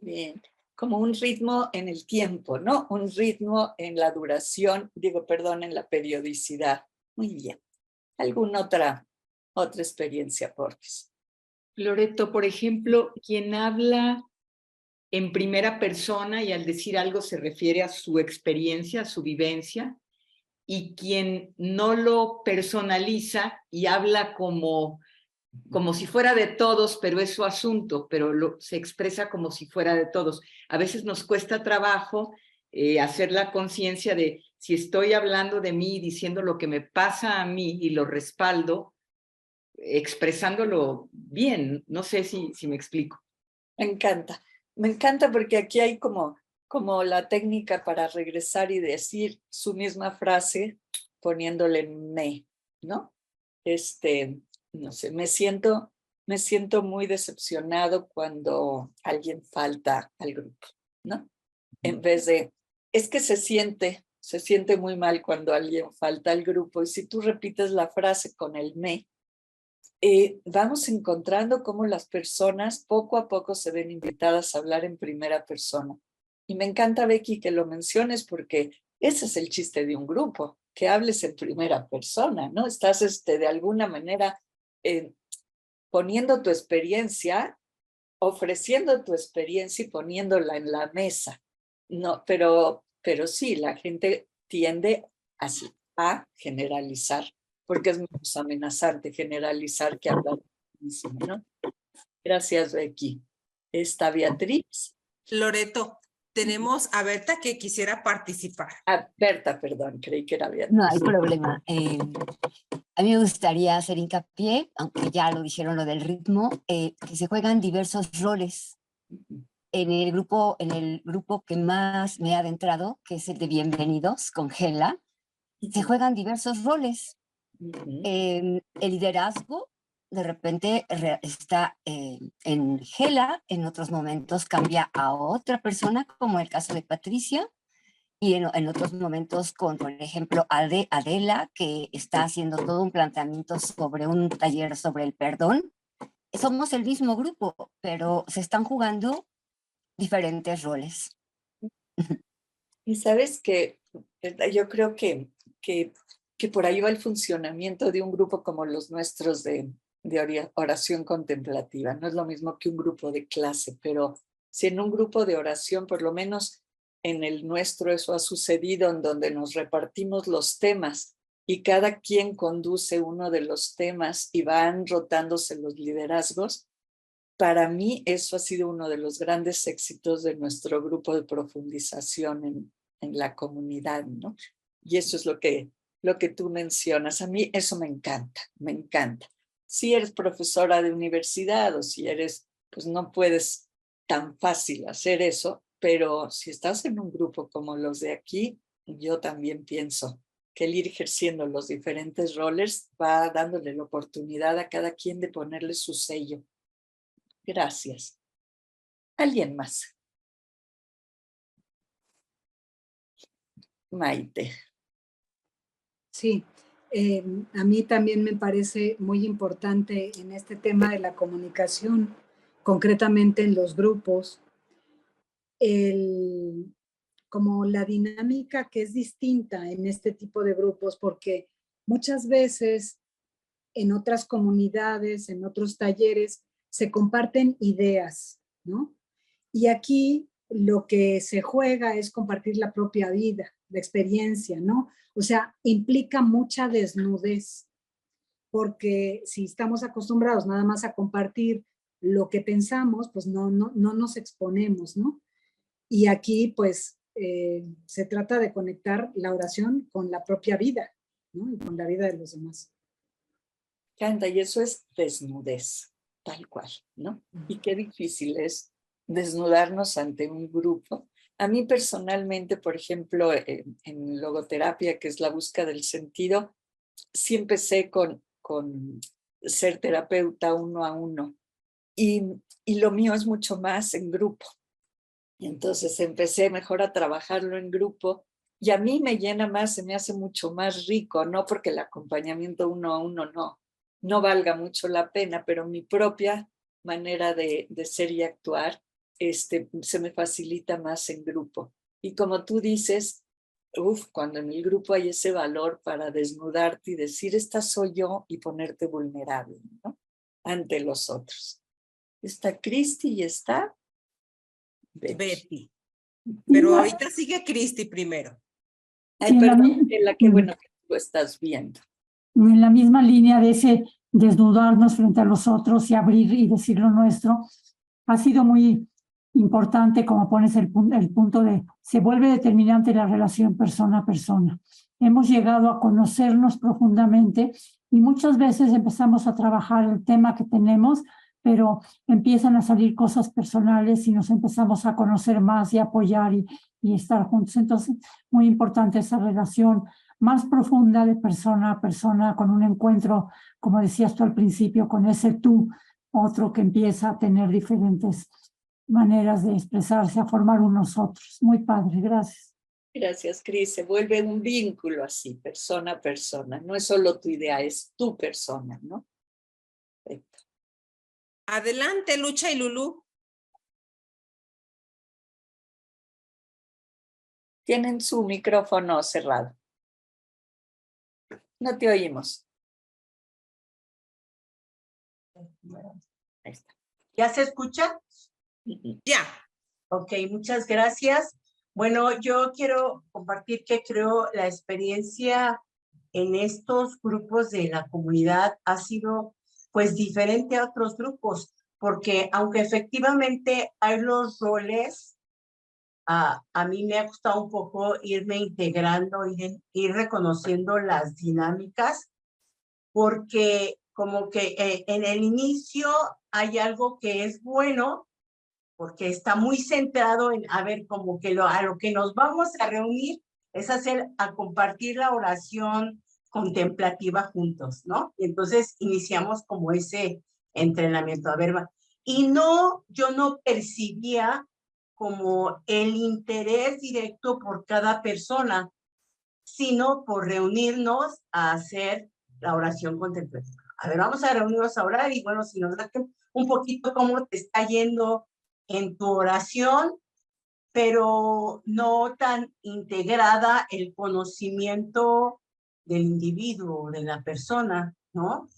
Speaker 5: Bien.
Speaker 4: como un ritmo en el tiempo, ¿no? Un ritmo en la duración, en la periodicidad. Muy bien. ¿Alguna otra experiencia, Porfis?
Speaker 2: Loreto, por ejemplo, quien habla en primera persona y al decir algo se refiere a su experiencia, a su vivencia, y quien no lo personaliza y habla como si fuera de todos, pero es su asunto, pero se expresa como si fuera de todos. A veces nos cuesta trabajo hacer la conciencia de si estoy hablando de mí, diciendo lo que me pasa a mí y lo respaldo, expresándolo bien. No sé si me explico.
Speaker 4: Me encanta porque aquí hay como la técnica para regresar y decir su misma frase poniéndole me, ¿no? No sé, me siento muy decepcionado cuando alguien falta al grupo, ¿no? En vez de, es que se siente muy mal cuando alguien falta al grupo, y si tú repites la frase con el me, vamos encontrando cómo las personas poco a poco se ven invitadas a hablar en primera persona. Y me encanta, Becky, que lo menciones porque ese es el chiste de un grupo, que hables en primera persona, ¿no? Estás de alguna manera poniendo tu experiencia, ofreciendo tu experiencia y poniéndola en la mesa. No, pero sí, la gente tiende así a generalizar, porque es menos amenazante generalizar que hablar mismo, ¿no? Gracias, Becky. Está Beatriz.
Speaker 3: Loreto, tenemos a Berta que quisiera participar.
Speaker 4: Berta, perdón, creí que era Beatriz.
Speaker 6: No hay problema. A mí me gustaría hacer hincapié, aunque ya lo dijeron lo del ritmo, que se juegan diversos roles. En el grupo que más me ha adentrado, que es el de Bienvenidos con Gela, se juegan diversos roles. El liderazgo de repente está en Gela, en otros momentos cambia a otra persona, como el caso de Patricia, y en otros momentos con, por ejemplo, Adela, que está haciendo todo un planteamiento sobre un taller sobre el perdón. Somos el mismo grupo, pero se están jugando diferentes roles.
Speaker 4: Y sabes que yo creo que por ahí va el funcionamiento de un grupo como los nuestros de oración contemplativa. No es lo mismo que un grupo de clase, pero si en un grupo de oración, por lo menos en el nuestro, eso ha sucedido, en donde nos repartimos los temas y cada quien conduce uno de los temas y van rotándose los liderazgos. Para mí eso ha sido uno de los grandes éxitos de nuestro grupo de profundización en la comunidad, ¿no? Y eso es lo que tú mencionas. A mí eso me encanta, me encanta. Si eres profesora de universidad o si eres, pues no puedes tan fácil hacer eso, pero si estás en un grupo como los de aquí, yo también pienso que el ir ejerciendo los diferentes roles va dándole la oportunidad a cada quien de ponerle su sello. Gracias. ¿Alguien más? Maite.
Speaker 13: Sí, a mí también me parece muy importante en este tema de la comunicación, concretamente en los grupos, como la dinámica que es distinta en este tipo de grupos, porque muchas veces en otras comunidades, en otros talleres, se comparten ideas, ¿no? Y aquí lo que se juega es compartir la propia vida, la experiencia, ¿no? O sea, implica mucha desnudez, porque si estamos acostumbrados nada más a compartir lo que pensamos, pues no nos exponemos, ¿no? Y aquí, pues, se trata de conectar la oración con la propia vida, ¿no? Y con la vida de los demás.
Speaker 4: Canta, y eso es desnudez, tal cual, ¿no? Y qué difícil es desnudarnos ante un grupo. A mí personalmente, por ejemplo, en logoterapia, que es la búsqueda del sentido, sí empecé con ser terapeuta uno a uno. Y lo mío es mucho más en grupo. Y entonces empecé mejor a trabajarlo en grupo y a mí me llena más, se me hace mucho más rico, no porque el acompañamiento uno a uno no valga mucho la pena, pero mi propia manera de ser y actuar
Speaker 5: se me facilita más en grupo. Y como tú dices, cuando en el grupo hay ese valor para desnudarte y decir, esta soy yo, y ponerte vulnerable, ¿no? Ante los otros. Está Cristi y está
Speaker 3: Betty. Pero ahorita sigue Cristi primero.
Speaker 5: Ay,
Speaker 9: Sí,
Speaker 5: perdón, qué bueno que tú estás viendo.
Speaker 9: En la misma línea de ese desnudarnos frente a los otros y abrir y decir lo nuestro, ha sido muy importante, como pones el punto de, se vuelve determinante la relación persona a persona. Hemos llegado a conocernos profundamente y muchas veces empezamos a trabajar el tema que tenemos, pero empiezan a salir cosas personales y nos empezamos a conocer más y apoyar y estar juntos. Entonces, muy importante esa relación más profunda de persona a persona, con un encuentro, como decías tú al principio, con ese tú, otro que empieza a tener diferentes maneras de expresarse, a formar unos otros. Muy padre, gracias.
Speaker 5: Gracias, Cris. Se vuelve un vínculo así, persona a persona. No es solo tu idea, es tu persona, ¿no? Perfecto.
Speaker 3: Adelante, Lucha y Lulú.
Speaker 5: Tienen su micrófono cerrado. No te oímos.
Speaker 14: Ahí está. ¿Ya se escucha?
Speaker 3: Ya.
Speaker 14: Ok, muchas gracias. Bueno, yo quiero compartir que creo la experiencia en estos grupos de la comunidad ha sido pues diferente a otros grupos, porque aunque efectivamente hay los roles, a mí me ha costado un poco irme integrando, ir reconociendo las dinámicas, porque como que en el inicio hay algo que es bueno, porque está muy centrado en, a ver, como que a lo que nos vamos a reunir es a compartir la oración contemplativa juntos, ¿no? Y entonces iniciamos como ese entrenamiento. A ver, y yo no percibía como el interés directo por cada persona, sino por reunirnos a hacer la oración contemplativa. A ver, vamos a reunirnos a orar y bueno, si nos da un poquito cómo te está yendo en tu oración, pero no tan integrada el conocimiento del individuo, de la persona, ¿no?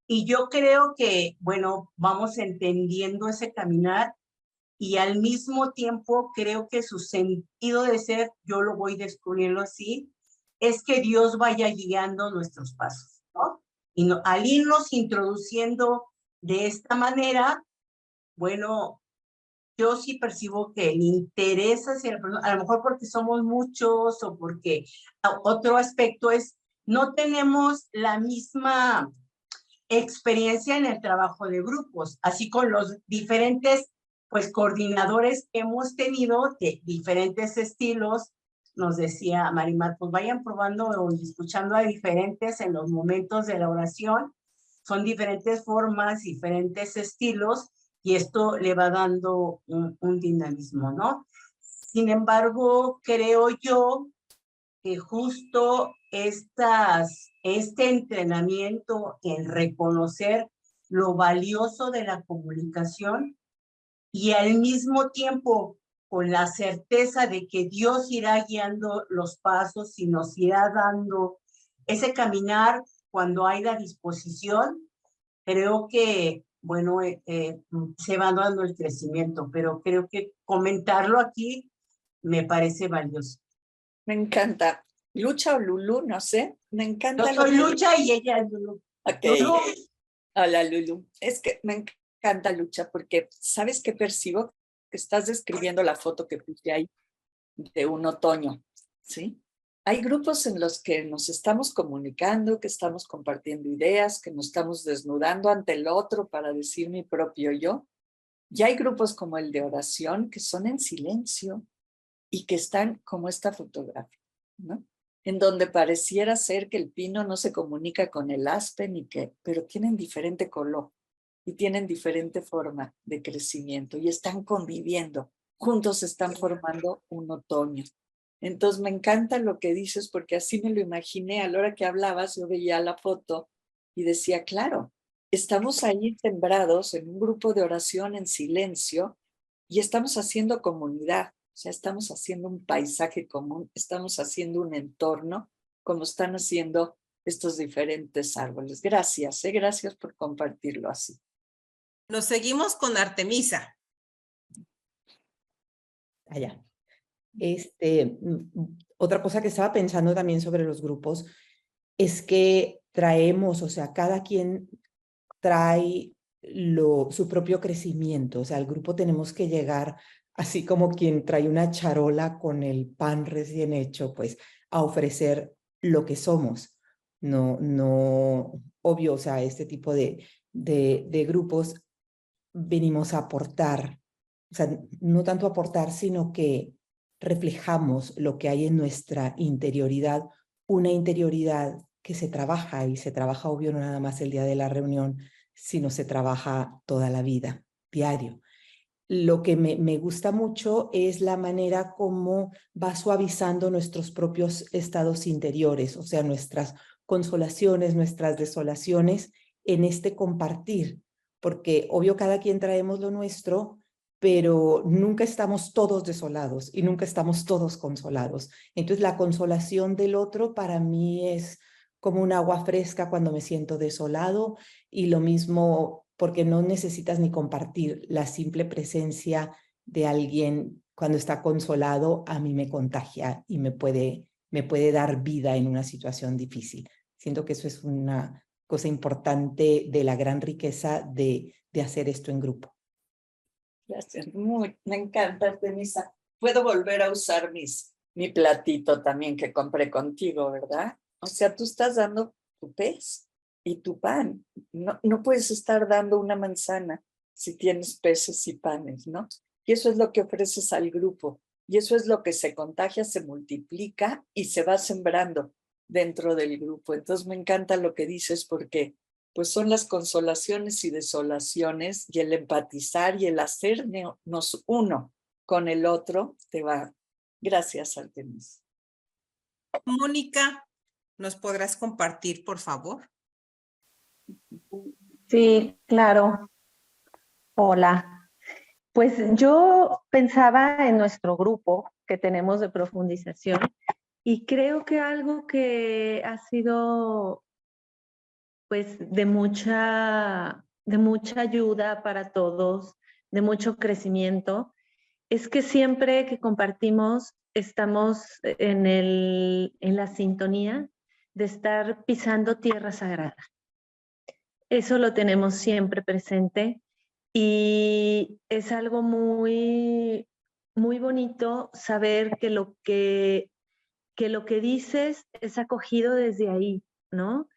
Speaker 14: Y yo creo que, bueno, vamos entendiendo ese caminar y al mismo tiempo creo que su sentido de ser, yo lo voy descubriendo así, es que Dios vaya guiando nuestros pasos, ¿no? Y al irnos introduciendo de esta manera, bueno, yo sí percibo que el interés hacia la persona, a lo mejor porque somos muchos o porque otro aspecto es, no tenemos la misma experiencia en el trabajo de grupos, así con los diferentes pues coordinadores que hemos tenido de diferentes estilos. Nos decía Marimar, pues vayan probando o escuchando a diferentes en los momentos de la oración, son diferentes formas, diferentes estilos, y esto le va dando un dinamismo, ¿no? Sin embargo, creo yo que justo este entrenamiento en reconocer lo valioso de la comunicación y al mismo tiempo con la certeza de que Dios irá guiando los pasos y nos irá dando ese caminar cuando hay la disposición, creo que, bueno, se va dando el crecimiento, pero creo que comentarlo aquí me parece valioso.
Speaker 5: Me encanta. Lucha o Lulú, no sé. Me encanta.
Speaker 14: Yo soy Lucha y ella es Lulú.
Speaker 5: Ok. Hola, Lulú. Es que me encanta Lucha porque, ¿sabes qué percibo? Que estás describiendo la foto que puse ahí de un otoño, ¿sí? Hay grupos en los que nos estamos comunicando, que estamos compartiendo ideas, que nos estamos desnudando ante el otro para decir mi propio yo. Y hay grupos como el de oración que son en silencio y que están como esta fotografía, ¿no? En donde pareciera ser que el pino no se comunica con el aspen, pero tienen diferente color y tienen diferente forma de crecimiento y están conviviendo. Juntos están formando un otoño. Entonces me encanta lo que dices porque así me lo imaginé. A la hora que hablabas yo veía la foto y decía, claro, estamos ahí sembrados en un grupo de oración en silencio y estamos haciendo comunidad, o sea, estamos haciendo un paisaje común, estamos haciendo un entorno como están haciendo estos diferentes árboles. Gracias, gracias por compartirlo así.
Speaker 3: Nos seguimos con Artemisa.
Speaker 15: Allá. Otra cosa que estaba pensando también sobre los grupos es que traemos, o sea, cada quien trae su propio crecimiento, o sea, al grupo tenemos que llegar así como quien trae una charola con el pan recién hecho, pues a ofrecer lo que somos. No, obvio, o sea, este tipo de grupos venimos a aportar, o sea, no tanto aportar, sino que reflejamos lo que hay en nuestra interioridad, una interioridad que se trabaja, y se trabaja, obvio, no nada más el día de la reunión, sino se trabaja toda la vida, diario. Lo que me gusta mucho es la manera como va suavizando nuestros propios estados interiores, o sea, nuestras consolaciones, nuestras desolaciones en este compartir, porque obvio cada quien traemos lo nuestro, pero nunca estamos todos desolados y nunca estamos todos consolados. Entonces la consolación del otro para mí es como un agua fresca cuando me siento desolado, y lo mismo porque no necesitas ni compartir, la simple presencia de alguien cuando está consolado a mí me contagia y me puede dar vida en una situación difícil. Siento que eso es una cosa importante de la gran riqueza de hacer esto en grupo.
Speaker 5: Gracias, me encanta, Artemisa. Puedo volver a usar mi platito también que compré contigo, ¿verdad? O sea, tú estás dando tu pez y tu pan. No puedes estar dando una manzana si tienes peces y panes, ¿no? Y eso es lo que ofreces al grupo. Y eso es lo que se contagia, se multiplica y se va sembrando dentro del grupo. Entonces me encanta lo que dices, porque pues son las consolaciones y desolaciones, y el empatizar y el hacernos uno con el otro te va. Gracias, Artemis.
Speaker 3: Mónica, ¿nos podrás compartir, por favor?
Speaker 16: Sí, claro. Hola. Pues yo pensaba en nuestro grupo que tenemos de profundización, y creo que algo que ha sido pues de mucha ayuda para todos, de mucho crecimiento, es que siempre que compartimos estamos en la sintonía de estar pisando tierra sagrada. Eso lo tenemos siempre presente, y es algo muy, muy bonito saber que lo que dices es acogido desde ahí, ¿no?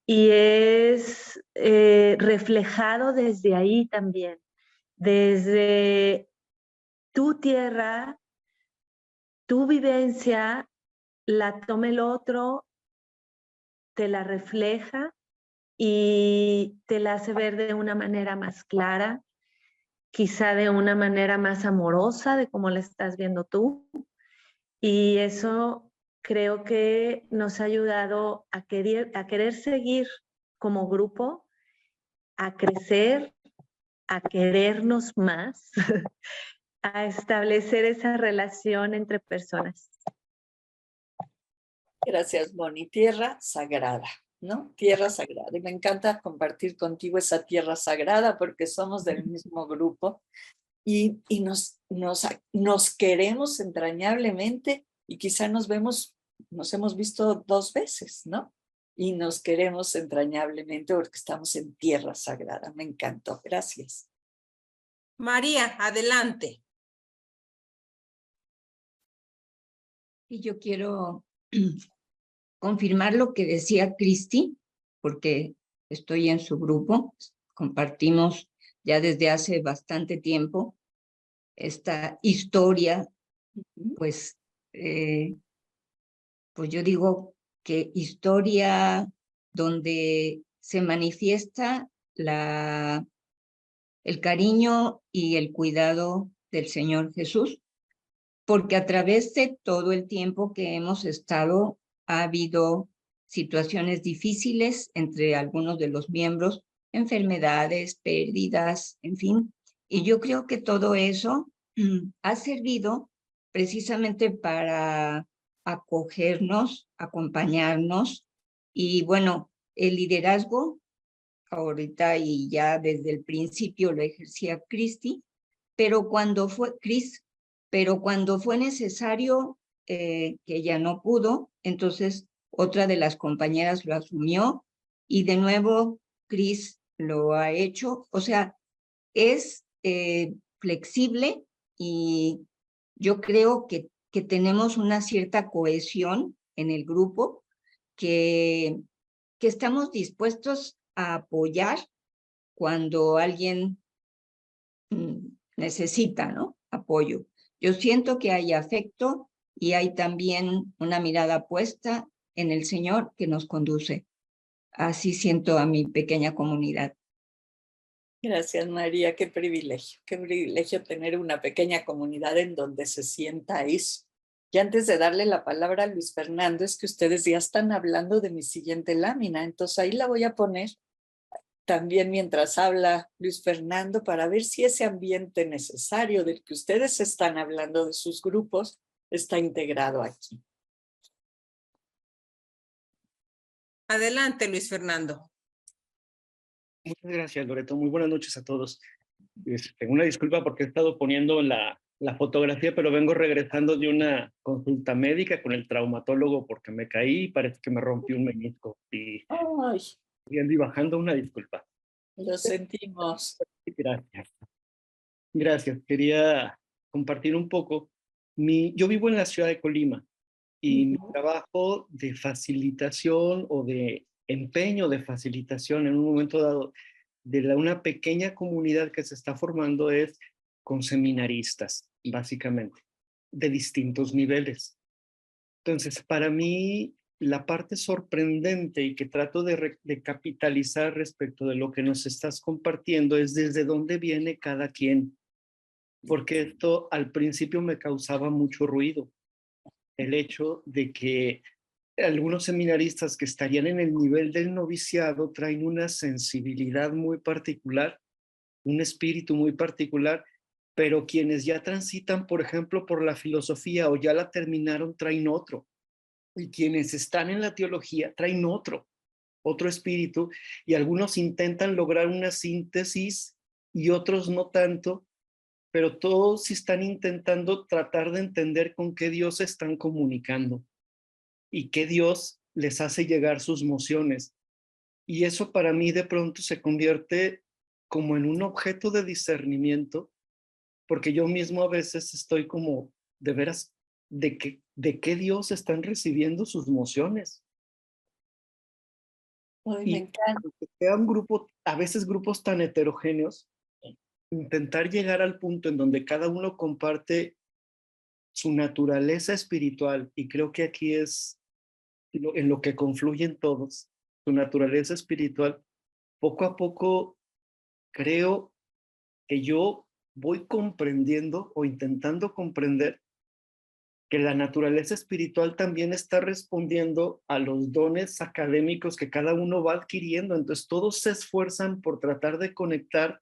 Speaker 16: Y es reflejado desde ahí también, desde tu tierra, tu vivencia, la toma el otro, te la refleja y te la hace ver de una manera más clara, quizá de una manera más amorosa de cómo la estás viendo tú. Y eso creo que nos ha ayudado a querer seguir como grupo, a crecer, a querernos más, a establecer esa relación entre personas.
Speaker 5: Gracias, Moni. Tierra sagrada, ¿no? Tierra sagrada. Y me encanta compartir contigo esa tierra sagrada porque somos del mismo grupo y nos queremos entrañablemente, y quizá nos hemos visto 2 veces, ¿no? Y nos queremos entrañablemente porque estamos en tierra sagrada. Me encantó. Gracias.
Speaker 3: María, adelante.
Speaker 17: Y yo quiero confirmar lo que decía Cristi, porque estoy en su grupo, compartimos ya desde hace bastante tiempo esta historia, pues yo digo que historia donde se manifiesta el cariño y el cuidado del Señor Jesús, porque a través de todo el tiempo que hemos estado ha habido situaciones difíciles entre algunos de los miembros, enfermedades, pérdidas, en fin, Y yo creo que todo eso ha servido precisamente para acogernos, acompañarnos. Y bueno, el liderazgo ahorita y ya desde el principio lo ejercía Cristi, pero cuando fue Cris, pero cuando fue necesario, que ella no pudo, entonces otra de las compañeras lo asumió y de nuevo Cris lo ha hecho. O sea, es flexible y yo creo que tenemos una cierta cohesión en el grupo, que estamos dispuestos a apoyar cuando alguien necesita, ¿no? Apoyo. Yo siento que hay afecto y hay también una mirada puesta en el Señor que nos conduce. Así siento a mi pequeña comunidad.
Speaker 5: Gracias, María. Qué privilegio tener una pequeña comunidad en donde se sienta eso. Y antes de darle la palabra a Luis Fernando, es que ustedes ya están hablando de mi siguiente lámina, entonces ahí la voy a poner también mientras habla Luis Fernando para ver si ese ambiente necesario del que ustedes están hablando de sus grupos está integrado aquí.
Speaker 3: Adelante, Luis Fernando.
Speaker 18: Muchas gracias, Loreto. Muy buenas noches a todos. Una disculpa porque he estado poniendo la fotografía, pero vengo regresando de una consulta médica con el traumatólogo porque me caí y parece que me rompí un menisco. Y subiendo y bajando, una disculpa.
Speaker 5: Lo sentimos.
Speaker 18: Gracias. Gracias. Quería compartir un poco. Yo vivo en la ciudad de Colima y mi trabajo de facilitación o de empeño de facilitación en un momento dado de una pequeña comunidad que se está formando es con seminaristas, básicamente, de distintos niveles. Entonces, para mí, la parte sorprendente y que trato de capitalizar respecto de lo que nos estás compartiendo es desde dónde viene cada quien, porque esto al principio me causaba mucho ruido. El hecho de que algunos seminaristas que estarían en el nivel del noviciado traen una sensibilidad muy particular, un espíritu muy particular, pero quienes ya transitan, por ejemplo, por la filosofía o ya la terminaron, traen otro. Y quienes están en la teología traen otro espíritu, y algunos intentan lograr una síntesis y otros no tanto, pero todos están intentando tratar de entender con qué Dios están comunicando y qué Dios les hace llegar sus mociones. Y eso para mí de pronto se convierte como en un objeto de discernimiento, porque yo mismo a veces estoy como, de veras, ¿de qué Dios están recibiendo sus mociones?
Speaker 5: Ay, me encanta.
Speaker 18: Que sea un grupo, a veces grupos tan heterogéneos, intentar llegar al punto en donde cada uno comparte su naturaleza espiritual, y creo que aquí es en lo que confluyen todos, su naturaleza espiritual. Poco a poco creo que yo voy comprendiendo o intentando comprender que la naturaleza espiritual también está respondiendo a los dones académicos que cada uno va adquiriendo. Entonces todos se esfuerzan por tratar de conectar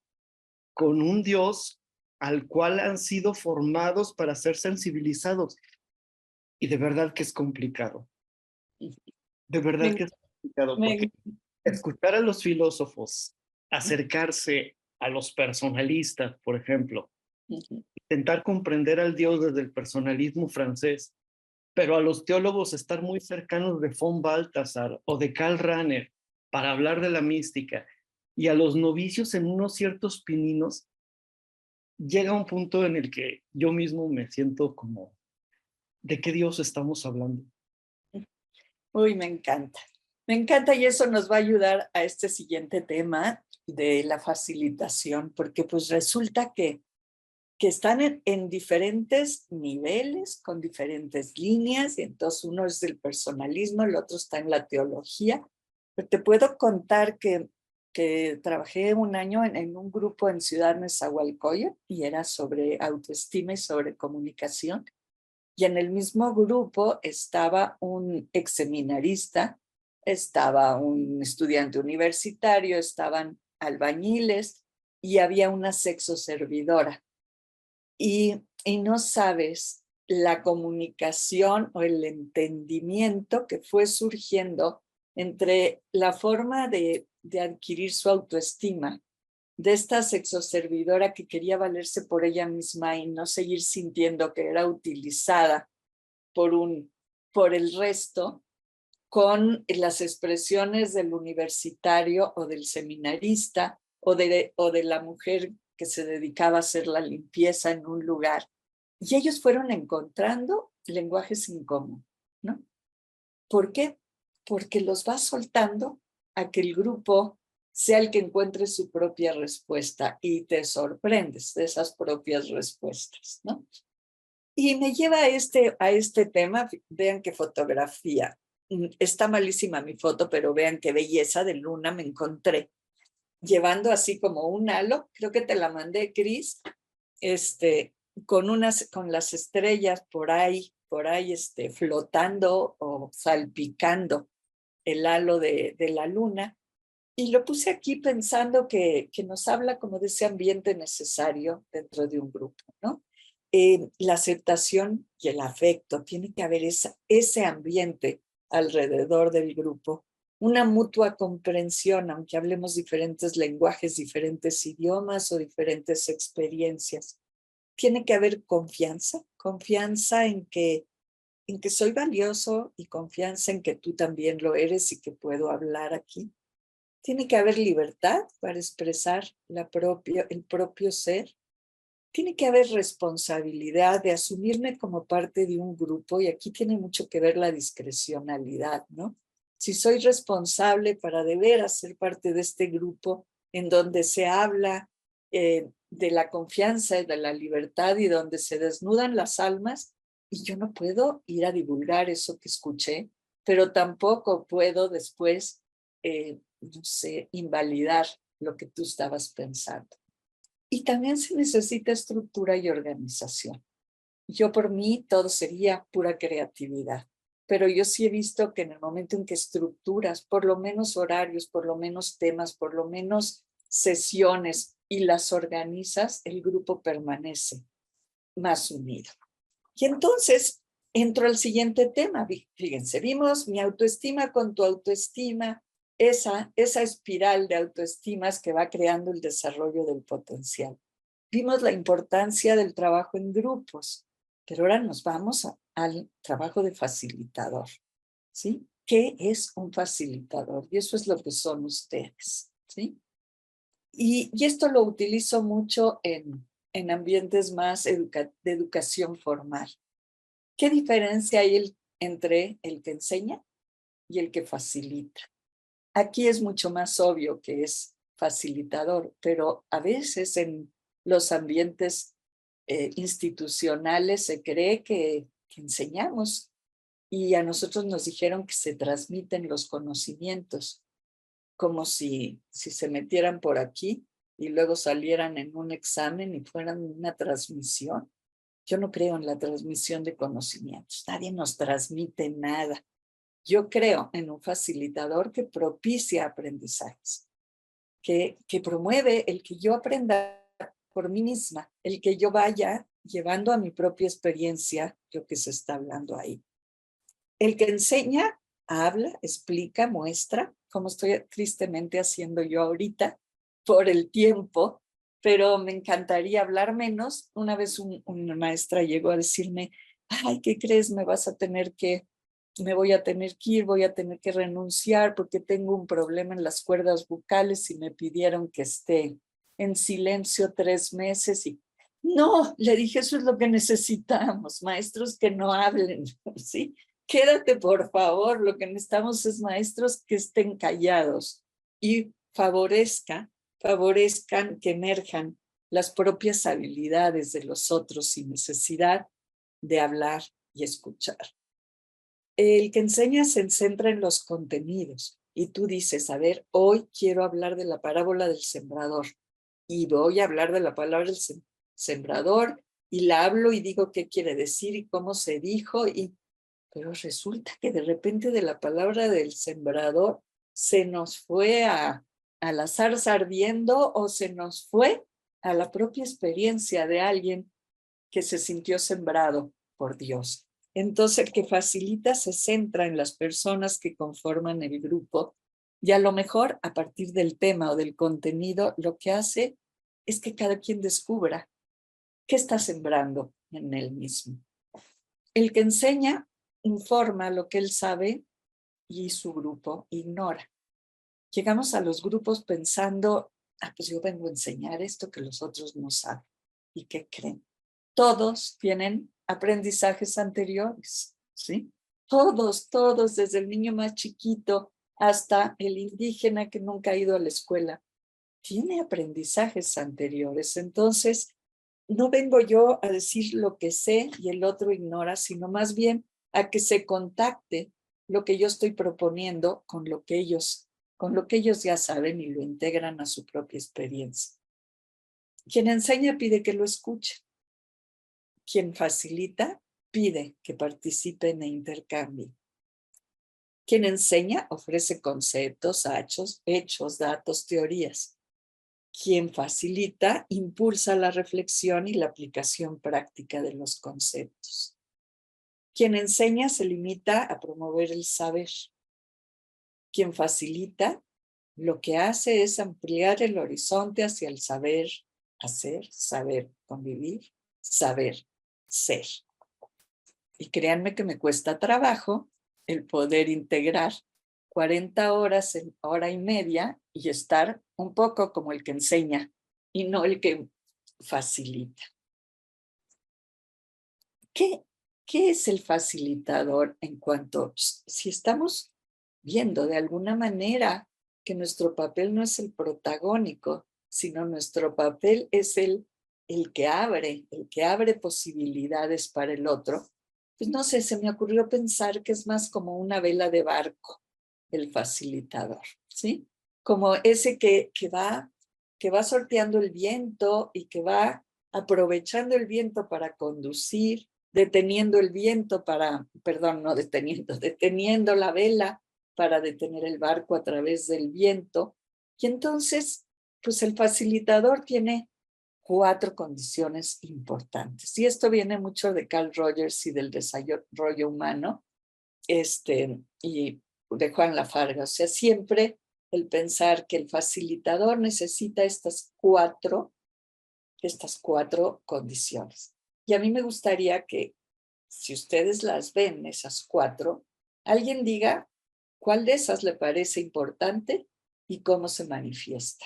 Speaker 18: con un Dios al cual han sido formados para ser sensibilizados. Y de verdad que es complicado. De verdad que es complicado, porque escuchar a los filósofos, acercarse a los personalistas, por ejemplo, intentar comprender al Dios desde el personalismo francés, pero a los teólogos estar muy cercanos de von Balthasar o de Karl Rahner para hablar de la mística, y a los novicios en unos ciertos pininos, llega un punto en el que yo mismo me siento como, ¿de qué Dios estamos hablando?
Speaker 5: Uy, me encanta. Me encanta, y eso nos va a ayudar a este siguiente tema de la facilitación, porque pues resulta que están en diferentes niveles, con diferentes líneas, y entonces uno es del personalismo, el otro está en la teología. Pero te puedo contar que trabajé un año en un grupo en Ciudad Nezahualcóyotl, y era sobre autoestima y sobre comunicación. Y en el mismo grupo estaba un exseminarista, estaba un estudiante universitario, estaban albañiles,
Speaker 4: y había una sexoservidora. Y no sabes la comunicación o el entendimiento que fue surgiendo entre la forma de adquirir su autoestima de esta sexoservidora que quería valerse por ella misma y no seguir sintiendo que era utilizada por el resto, con las expresiones del universitario o del seminarista o de la mujer que se dedicaba a hacer la limpieza en un lugar. Y ellos fueron encontrando lenguajes en común, ¿no? ¿Por qué? Porque los va soltando a que el grupo sea el que encuentre su propia respuesta y te sorprendes de esas propias respuestas, ¿no? Y me lleva a este tema. Vean qué fotografía. Está malísima mi foto, pero vean qué belleza de luna me encontré. Llevando así como un halo, creo que te la mandé, Cris, con las estrellas por ahí flotando o salpicando el halo de la luna. Y lo puse aquí pensando que nos habla como de ese ambiente necesario dentro de un grupo, ¿no? La aceptación y el afecto, tiene que haber ese ambiente alrededor del grupo, una mutua comprensión, aunque hablemos diferentes lenguajes, diferentes idiomas o diferentes experiencias. Tiene que haber confianza en que soy valioso y confianza en que tú también lo eres y que puedo hablar aquí. Tiene que haber libertad para expresar el propio ser. Tiene que haber responsabilidad de asumirme como parte de un grupo, y aquí tiene mucho que ver la discrecionalidad, ¿no? Si soy responsable para de veras ser parte de este grupo en donde se habla de la confianza y de la libertad y donde se desnudan las almas, y yo no puedo ir a divulgar eso que escuché, pero tampoco puedo después, no sé, invalidar lo que tú estabas pensando. Y también se necesita estructura y organización. Yo por mí todo sería pura creatividad, pero yo sí he visto que en el momento en que estructuras, por lo menos horarios, por lo menos temas, por lo menos sesiones, y las organizas, el grupo permanece más unido. Y entonces entro al siguiente tema. Fíjense, vimos mi autoestima con tu autoestima, esa espiral de autoestimas que va creando el desarrollo del potencial. Vimos la importancia del trabajo en grupos, pero ahora nos vamos al trabajo de facilitador, ¿sí? ¿Qué es un facilitador? Y eso es lo que son ustedes, ¿sí? Y esto lo utilizo mucho en ambientes más de educación formal. ¿Qué diferencia hay entre el que enseña y el que facilita? Aquí es mucho más obvio que es facilitador, pero a veces en los ambientes institucionales se cree que enseñamos, y a nosotros nos dijeron que se transmiten los conocimientos, como si se metieran por aquí y luego salieran en un examen y fueran una transmisión. Yo no creo en la transmisión de conocimientos, nadie nos transmite nada. Yo creo en un facilitador que propicia aprendizajes, que promueve el que yo aprenda por mí misma, el que yo vaya llevando a mi propia experiencia lo que se está hablando ahí. El que enseña, habla, explica, muestra, como estoy tristemente haciendo yo ahorita por el tiempo, pero me encantaría hablar menos. Una vez una maestra llegó a decirme, ay, ¿qué crees? Me voy a tener que ir, voy a tener que renunciar porque tengo un problema en las cuerdas bucales y me pidieron que esté en silencio 3 meses. Y no, le dije, eso es lo que necesitamos, maestros que no hablen, ¿sí? Quédate, por favor, lo que necesitamos es maestros que estén callados y favorezcan que emerjan las propias habilidades de los otros sin necesidad de hablar y escuchar. El que enseña se centra en los contenidos y tú dices, a ver, hoy quiero hablar de la parábola del sembrador y voy a hablar de la palabra del sembrador y la hablo y digo qué quiere decir y cómo se dijo, pero resulta que de repente de la palabra del sembrador se nos fue a
Speaker 5: al azar ardiendo o se nos fue a la propia experiencia de alguien que se sintió sembrado por Dios. Entonces, el que facilita se centra en las personas que conforman el grupo y a lo mejor a partir del tema o del contenido, lo que hace es que cada quien descubra qué está sembrando en él mismo. El que enseña informa lo que él sabe y su grupo ignora. Llegamos a los grupos pensando, pues yo vengo a enseñar esto que los otros no saben. ¿Y qué creen? Todos tienen aprendizajes anteriores, ¿sí? Todos, desde el niño más chiquito hasta el indígena que nunca ha ido a la escuela, tiene aprendizajes anteriores. Entonces, no vengo yo a decir lo que sé y el otro ignora, sino más bien a que se contacte lo que yo estoy proponiendo con lo que ellos ya saben y lo integran a su propia experiencia. Quien enseña pide que lo escuche. Quien facilita pide que participen e intercambien. Quien enseña ofrece conceptos, hechos, datos, teorías. Quien facilita impulsa la reflexión y la aplicación práctica de los conceptos. Quien enseña se limita a promover el saber. Quien facilita lo que hace es ampliar el horizonte hacia el saber hacer, saber convivir, saber ser. Y créanme que me cuesta trabajo el poder integrar 40 horas en hora y media y estar un poco como el que enseña y no el que facilita. ¿Qué es el facilitador en cuanto, si estamos viendo de alguna manera que nuestro papel no es el protagónico, sino nuestro papel es el que abre posibilidades para el otro? Pues no sé, se me ocurrió pensar que es más como una vela de barco, el facilitador, ¿sí? Como ese que va sorteando el viento y que va aprovechando el viento para conducir, deteniendo el viento deteniendo la vela para detener el barco a través del viento. Y entonces, pues el facilitador tiene 4 condiciones importantes. Y esto viene mucho de Carl Rogers y del desarrollo humano, y de Juan Lafarga. O sea, siempre el pensar que el facilitador necesita estas cuatro condiciones. Y a mí me gustaría que, si ustedes las ven, esas 4, alguien diga cuál de esas le parece importante y cómo se manifiesta.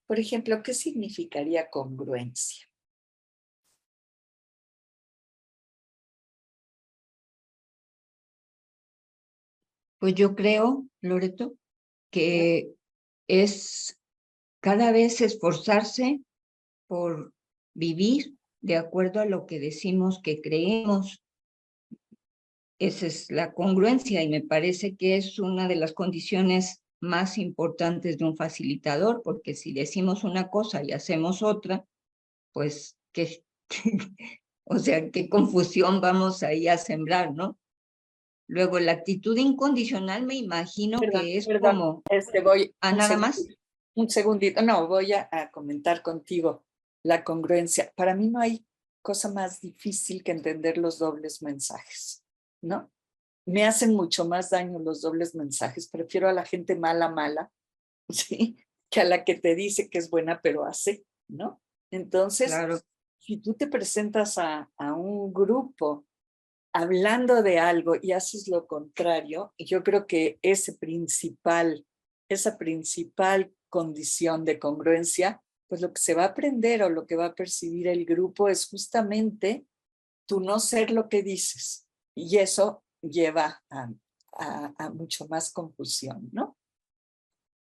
Speaker 5: Por ejemplo, ¿qué significaría congruencia?
Speaker 17: Pues yo creo, Loreto, que es cada vez esforzarse por vivir de acuerdo a lo que decimos que creemos. Esa es la congruencia y me parece que es una de las condiciones más importantes de un facilitador, porque si decimos una cosa y hacemos otra, pues o sea, qué confusión vamos ahí a sembrar, ¿no? Luego, la actitud incondicional me imagino que es como... nada más.
Speaker 5: Un segundito, no, voy a comentar contigo la congruencia. Para mí no hay cosa más difícil que entender los dobles mensajes, ¿no? Me hacen mucho más daño los dobles mensajes. Prefiero a la gente mala, ¿sí? Que a la que te dice que es buena pero hace, ¿no? Entonces, claro, si tú te presentas a un grupo hablando de algo y haces lo contrario, yo creo que esa principal condición de congruencia, pues lo que se va a aprender o lo que va a percibir el grupo es justamente tu no ser lo que dices. Y eso lleva a mucho más confusión, ¿no?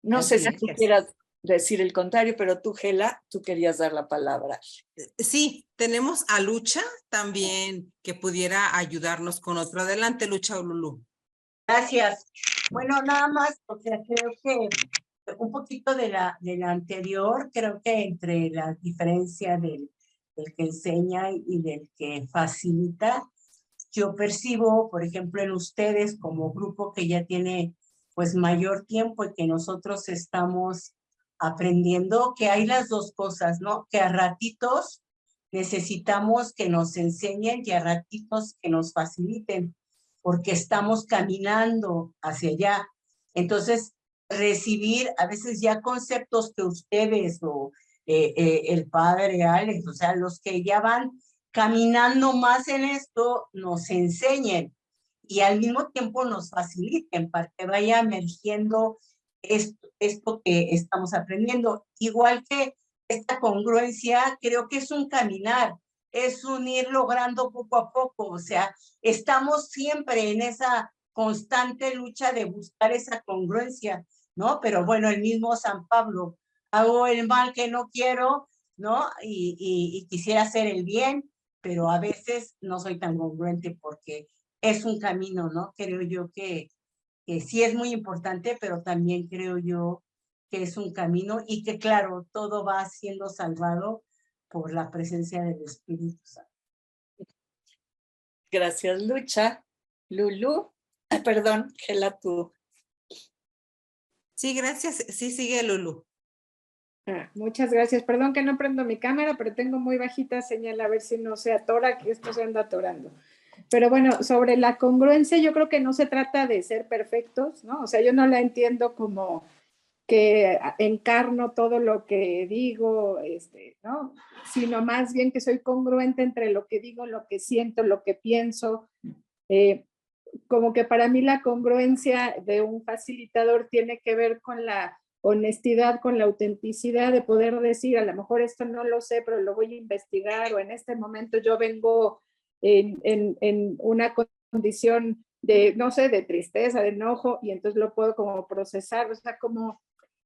Speaker 5: No sé si tú quieras decir el contrario, pero tú, Gela, tú querías dar la palabra.
Speaker 3: Sí, tenemos a Lucha también que pudiera ayudarnos con otro. Adelante, Lucha o Lulú.
Speaker 14: Gracias. Bueno, nada más, o sea, creo que un poquito de la anterior, creo que entre la diferencia del que enseña y del que facilita. Yo percibo, por ejemplo, en ustedes como grupo que ya tiene pues mayor tiempo y que nosotros estamos aprendiendo, que hay las dos cosas, ¿no? Que a ratitos necesitamos que nos enseñen y a ratitos que nos faciliten, porque estamos caminando hacia allá. Entonces, recibir a veces ya conceptos que ustedes o el padre Alex, o sea, los que ya van caminando más en esto, nos enseñen y al mismo tiempo nos faciliten para que vaya emergiendo esto que estamos aprendiendo. Igual que esta congruencia, creo que es un caminar, es un ir logrando poco a poco, o sea, estamos siempre en esa constante lucha de buscar esa congruencia, ¿no? Pero bueno, el mismo San Pablo, hago el mal que no quiero, ¿no? Y quisiera hacer el bien, pero a veces no soy tan congruente porque es un camino, ¿no? Creo yo que sí es muy importante, pero también creo yo que es un camino y que claro, todo va siendo salvado por la presencia del Espíritu Santo.
Speaker 4: Gracias, Lucha. Lulú, perdón, Gela, tú.
Speaker 3: Sí, gracias. Sí, sigue Lulú.
Speaker 19: Muchas gracias. Perdón que no prendo mi cámara, pero tengo muy bajita señal, a ver si no se atora, que esto se anda atorando. Pero bueno, sobre la congruencia, yo creo que no se trata de ser perfectos, ¿no? O sea, yo no la entiendo como que encarno todo lo que digo, ¿no? Sino más bien que soy congruente entre lo que digo, lo que siento, lo que pienso. Como que para mí la congruencia de un facilitador tiene que ver con la honestidad, con la autenticidad de poder decir, a lo mejor esto no lo sé, pero lo voy a investigar, o en este momento yo vengo en una condición de, no sé, de tristeza, de enojo, y entonces lo puedo como procesar. O sea, como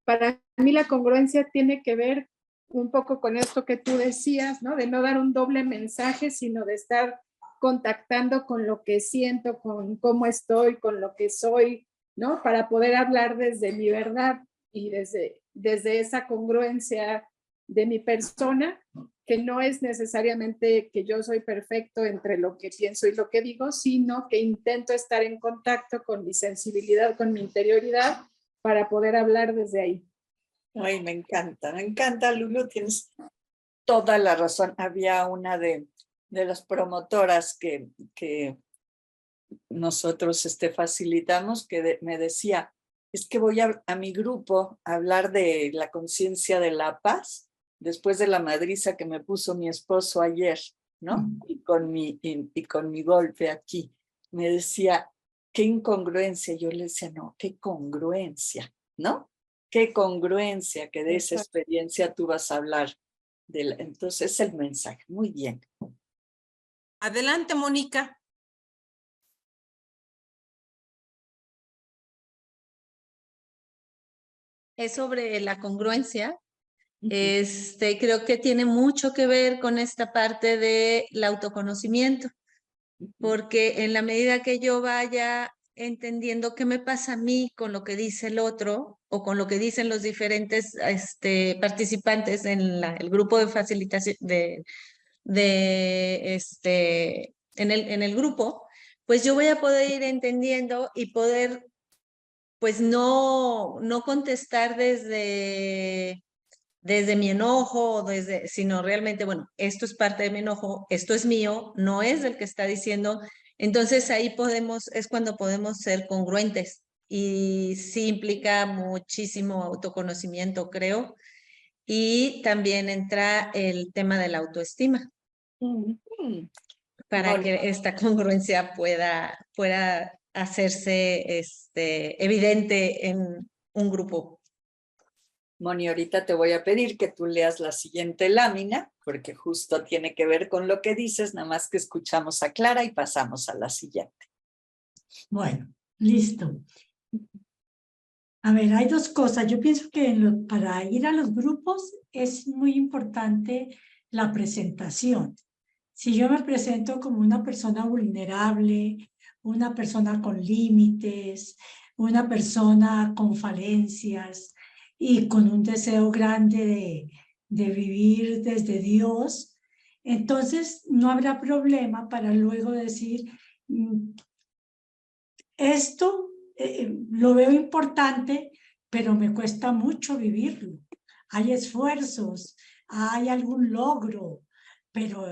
Speaker 19: para mí la congruencia tiene que ver un poco con esto que tú decías, ¿no? De no dar un doble mensaje, sino de estar contactando con lo que siento, con cómo estoy, con lo que soy, ¿no? Para poder hablar desde mi verdad y desde esa congruencia de mi persona, que no es necesariamente que yo soy perfecto entre lo que pienso y lo que digo, sino que intento estar en contacto con mi sensibilidad, con mi interioridad, para poder hablar desde ahí.
Speaker 4: Ay, me encanta, Lulu, tienes toda la razón. Había una de las promotoras que nosotros facilitamos que me decía, es que voy a mi grupo a hablar de la conciencia de la paz después de la madriza que me puso mi esposo ayer, ¿no? Y con mi golpe aquí. Me decía, qué incongruencia. Yo le decía, no, qué congruencia, ¿no? Qué congruencia que de esa experiencia tú vas a hablar. Entonces el mensaje, muy bien.
Speaker 3: Adelante, Mónica.
Speaker 20: Es sobre la congruencia. Creo que tiene mucho que ver con esta parte del autoconocimiento, porque en la medida que yo vaya entendiendo qué me pasa a mí con lo que dice el otro o con lo que dicen los diferentes participantes en el grupo de facilitación en el grupo, pues yo voy a poder ir entendiendo y poder pues no contestar desde mi enojo, sino realmente, bueno, esto es parte de mi enojo, esto es mío, no es del que está diciendo. Entonces ahí es cuando podemos ser congruentes, y sí implica muchísimo autoconocimiento, creo, y también entra el tema de la autoestima, para que esta congruencia pueda hacerse evidente en un grupo.
Speaker 4: Moni, ahorita te voy a pedir que tú leas la siguiente lámina, porque justo tiene que ver con lo que dices, nada más que escuchamos a Clara y pasamos a la siguiente.
Speaker 7: Bueno, listo. A ver, hay dos cosas. Yo pienso que para ir a los grupos es muy importante la presentación. Si yo me presento como una persona vulnerable, una persona con límites, una persona con falencias y con un deseo grande de vivir desde Dios, Entonces, no habrá problema para luego decir, esto lo veo importante, pero me cuesta mucho vivirlo. Hay esfuerzos, hay algún logro, pero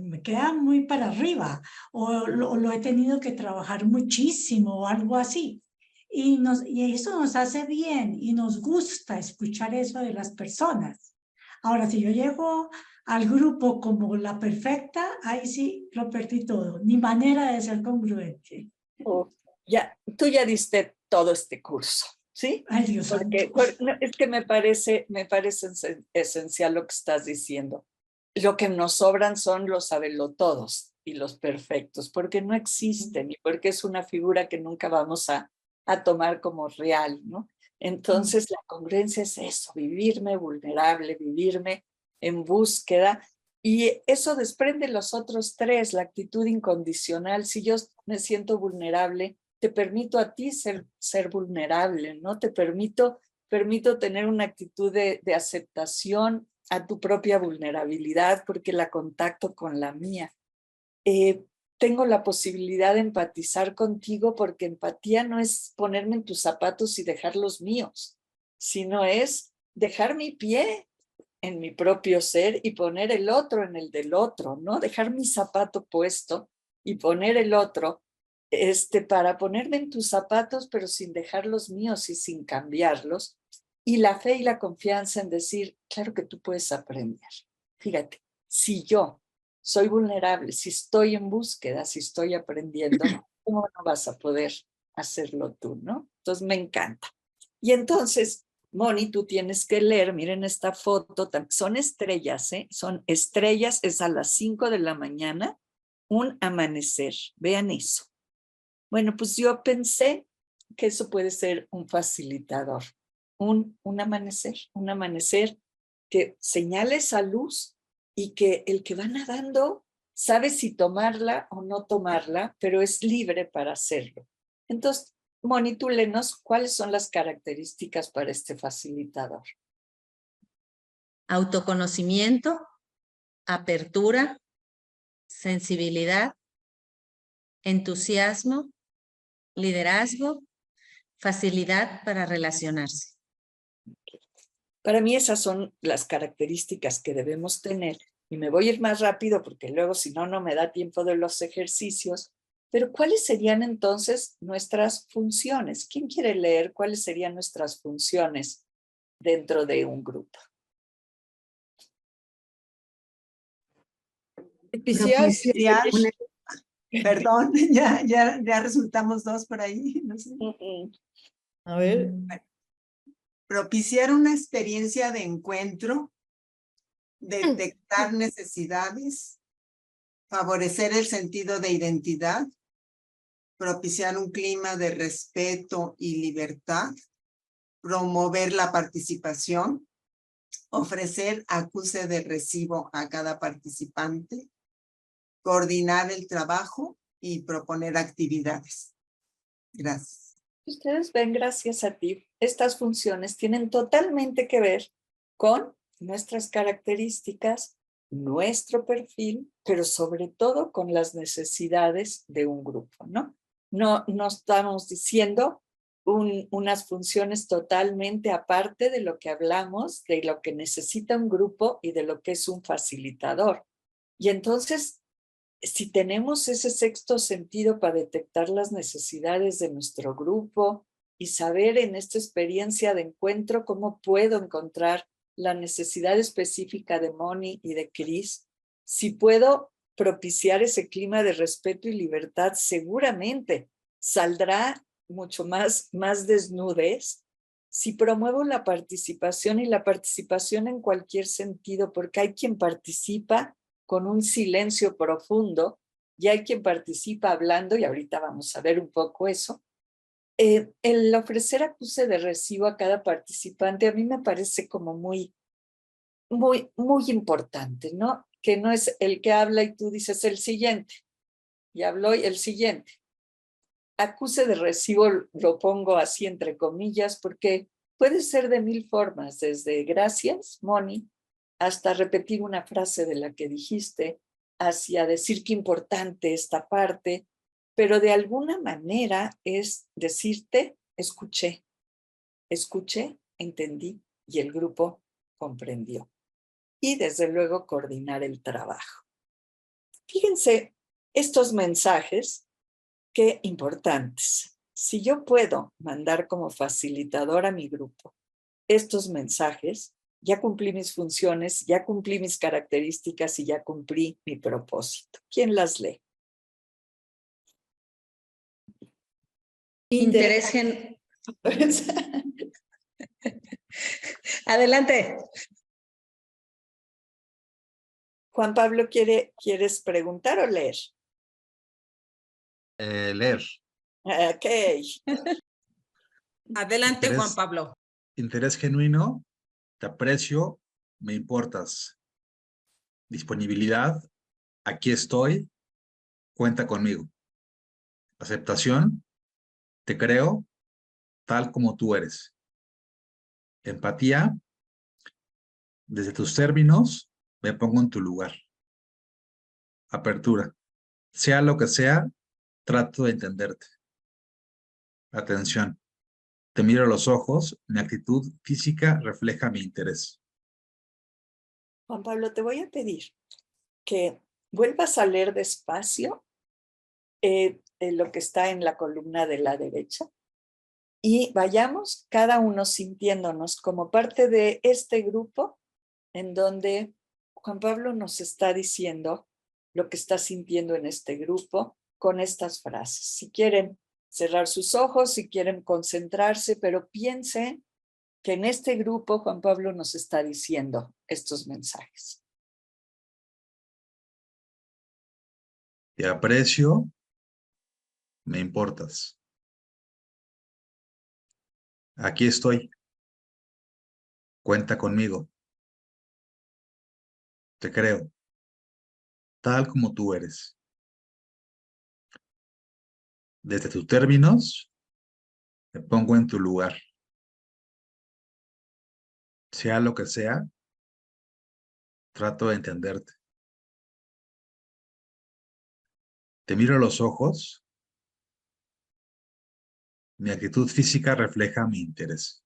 Speaker 7: me queda muy para arriba, o lo he tenido que trabajar muchísimo o algo así. Y eso nos hace bien y nos gusta escuchar eso de las personas. Ahora, si yo llego al grupo como la perfecta, ahí sí lo perdí todo, ni manera de ser congruente.
Speaker 4: Tú ya diste todo este curso, ¿sí?
Speaker 7: Ay, Dios
Speaker 4: Porque es que me parece esencial lo que estás diciendo. Lo que nos sobran son los sabelotodos y los perfectos, porque no existen y porque es una figura que nunca vamos a tomar como real, ¿no? Entonces la congruencia es eso, vivirme vulnerable, vivirme en búsqueda, y eso desprende los otros tres, la actitud incondicional. Si yo me siento vulnerable, te permito a ti ser vulnerable, ¿no? Te permito tener una actitud de aceptación a tu propia vulnerabilidad, porque la contacto con la mía. Tengo la posibilidad de empatizar contigo, porque empatía no es ponerme en tus zapatos y dejar los míos, sino es dejar mi pie en mi propio ser y poner el otro en el del otro, ¿no? Dejar mi zapato puesto y poner el otro, para ponerme en tus zapatos, pero sin dejar los míos y sin cambiarlos. Y la fe y la confianza en decir, claro que tú puedes aprender. Fíjate, si yo soy vulnerable, si estoy en búsqueda, si estoy aprendiendo, ¿cómo no vas a poder hacerlo tú, no? Entonces me encanta. Y entonces, Moni, tú tienes que leer, miren esta foto, son estrellas, ¿eh? Son estrellas, es a las 5 de la mañana, un amanecer, vean eso. Bueno, pues yo pensé que eso puede ser un facilitador, un amanecer que señale esa luz y que el que va nadando sabe si tomarla o no tomarla, pero es libre para hacerlo. Entonces, Moni, tú léenos cuáles son las características para este facilitador.
Speaker 20: Autoconocimiento, apertura, sensibilidad, entusiasmo, liderazgo, facilidad para relacionarse.
Speaker 4: Para mí esas son las características que debemos tener, y me voy a ir más rápido porque luego si no, no me da tiempo de los ejercicios. Pero ¿cuáles serían entonces nuestras funciones? ¿Quién quiere leer cuáles serían nuestras funciones dentro de un grupo?
Speaker 10: Perdón, ya resultamos dos por ahí. No sé.
Speaker 15: A ver.
Speaker 10: Propiciar una experiencia de encuentro, detectar necesidades, favorecer el sentido de identidad, propiciar un clima de respeto y libertad, promover la participación, ofrecer acuse de recibo a cada participante, coordinar el trabajo y proponer actividades. Gracias.
Speaker 4: Ustedes ven, gracias a ti, estas funciones tienen totalmente que ver con nuestras características, nuestro perfil, pero sobre todo con las necesidades de un grupo, ¿no? No estamos diciendo unas funciones totalmente aparte de lo que hablamos, de lo que necesita un grupo y de lo que es un facilitador. Y entonces, si tenemos ese sexto sentido para detectar las necesidades de nuestro grupo y saber en esta experiencia de encuentro cómo puedo encontrar la necesidad específica de Moni y de Cris, si puedo propiciar ese clima de respeto y libertad, seguramente saldrá mucho más desnudez. Si promuevo la participación, y la participación en cualquier sentido, porque hay quien participa con un silencio profundo y hay quien participa hablando, y ahorita vamos a ver un poco eso. El ofrecer acuse de recibo a cada participante a mí me parece como muy importante, ¿no? Que no es el que habla y tú dices el siguiente, y habló y el siguiente. Acuse de recibo lo pongo así entre comillas porque puede ser de 1000 formas, desde gracias, Moni, hasta repetir una frase de la que dijiste, hacia decir qué importante esta parte, pero de alguna manera es decirte, escuché, entendí y el grupo comprendió. Y desde luego coordinar el trabajo. Fíjense estos mensajes, qué importantes. Si yo puedo mandar como facilitador a mi grupo estos mensajes, ya cumplí mis funciones, ya cumplí mis características y ya cumplí mi propósito. ¿Quién las lee?
Speaker 20: Interés Adelante.
Speaker 4: Juan Pablo, ¿quieres preguntar o leer?
Speaker 21: Leer.
Speaker 4: Ok.
Speaker 3: Adelante, Juan Pablo.
Speaker 21: Interés genuino, te aprecio, me importas. Disponibilidad, aquí estoy, cuenta conmigo. Aceptación, te creo, tal como tú eres. Empatía, desde tus términos, me pongo en tu lugar. Apertura, sea lo que sea, trato de entenderte. Atención, te miro a los ojos, mi actitud física refleja mi interés.
Speaker 4: Juan Pablo, te voy a pedir que vuelvas a leer despacio lo que está en la columna de la derecha y vayamos cada uno sintiéndonos como parte de este grupo en donde Juan Pablo nos está diciendo lo que está sintiendo en este grupo con estas frases. Si quieren cerrar sus ojos, si quieren concentrarse, pero piensen que en este grupo Juan Pablo nos está diciendo estos mensajes.
Speaker 21: Te aprecio, me importas. Aquí estoy. Cuenta conmigo. Te creo, tal como tú eres. Desde tus términos, me pongo en tu lugar. Sea lo que sea, trato de entenderte. Te miro a los ojos. Mi actitud física refleja mi interés.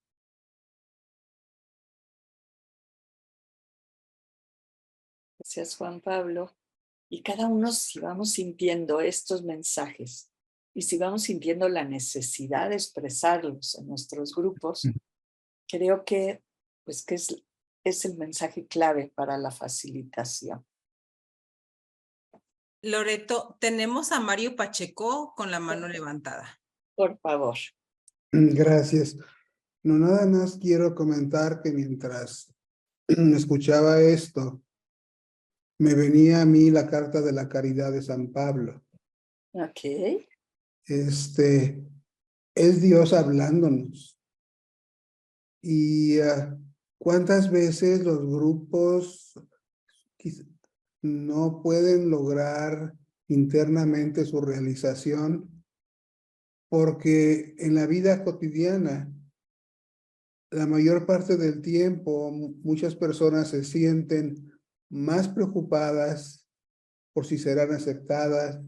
Speaker 4: Gracias, Juan Pablo. Y cada uno, si vamos sintiendo estos mensajes y si vamos sintiendo la necesidad de expresarlos en nuestros grupos, creo que, pues, que es el mensaje clave para la facilitación.
Speaker 3: Loreto, tenemos a Mario Pacheco con la mano levantada.
Speaker 4: Por favor.
Speaker 11: Gracias. No, nada más quiero comentar que mientras escuchaba esto, me venía a mí la carta de la caridad de San Pablo.
Speaker 4: Ok.
Speaker 11: Es Dios hablándonos. Y cuántas veces los grupos no pueden lograr internamente su realización porque en la vida cotidiana, la mayor parte del tiempo, muchas personas se sienten más preocupadas por si serán aceptadas,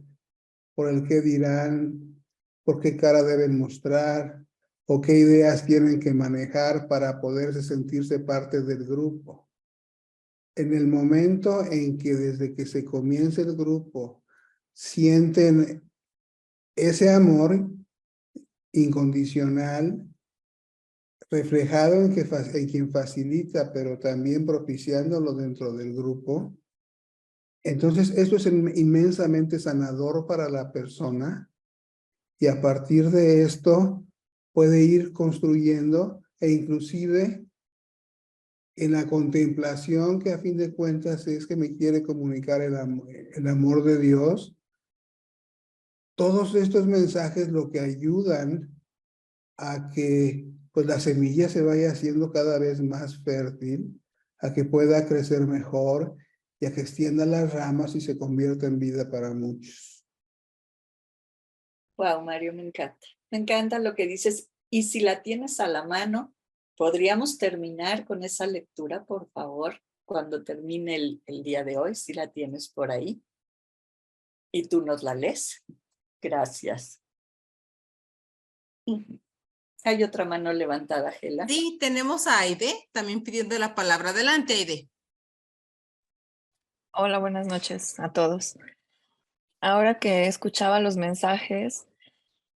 Speaker 11: por el qué dirán, por qué cara deben mostrar o qué ideas tienen que manejar para poderse sentirse parte del grupo. En el momento en que desde que se comienza el grupo sienten ese amor incondicional reflejado en quien facilita, pero también propiciándolo dentro del grupo, entonces esto es inmensamente sanador para la persona y a partir de esto puede ir construyendo e inclusive en la contemplación que a fin de cuentas es que me quiere comunicar el amor de Dios. Todos estos mensajes lo que ayudan a que pues la semilla se vaya haciendo cada vez más fértil, a que pueda crecer mejor y a que extienda las ramas y se convierta en vida para muchos.
Speaker 4: Wow, Mario, me encanta. Me encanta lo que dices. Y si la tienes a la mano, ¿podríamos terminar con esa lectura, por favor? cuando termine el día de hoy, si la tienes por ahí. Y tú nos la lees. Gracias. Hay otra mano levantada, Gela.
Speaker 3: Sí, tenemos a Aide también pidiendo la palabra. Adelante, Aide.
Speaker 1: Hola, buenas noches a todos. Ahora que escuchaba los mensajes,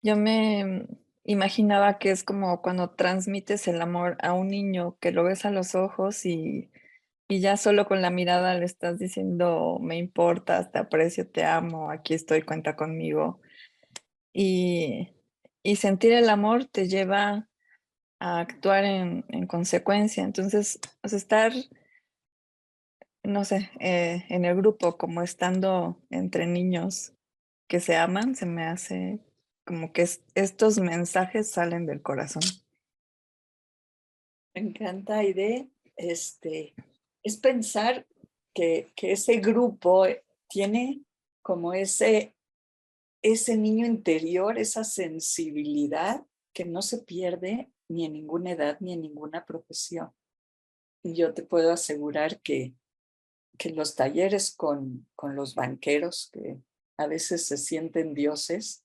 Speaker 1: yo me imaginaba que es como cuando transmites el amor a un niño, que lo ves a los ojos y ya solo con la mirada le estás diciendo, me importas, te aprecio, te amo, aquí estoy, cuenta conmigo. Y sentir el amor te lleva a actuar en consecuencia. Entonces, o sea, estar, no sé, en el grupo, como estando entre niños que se aman, se me hace como que estos mensajes salen del corazón.
Speaker 4: Me encanta, Aide. Es pensar que ese grupo tiene como ese niño interior, esa sensibilidad que no se pierde ni en ninguna edad ni en ninguna profesión. Y yo te puedo asegurar que los talleres con los banqueros, que a veces se sienten dioses,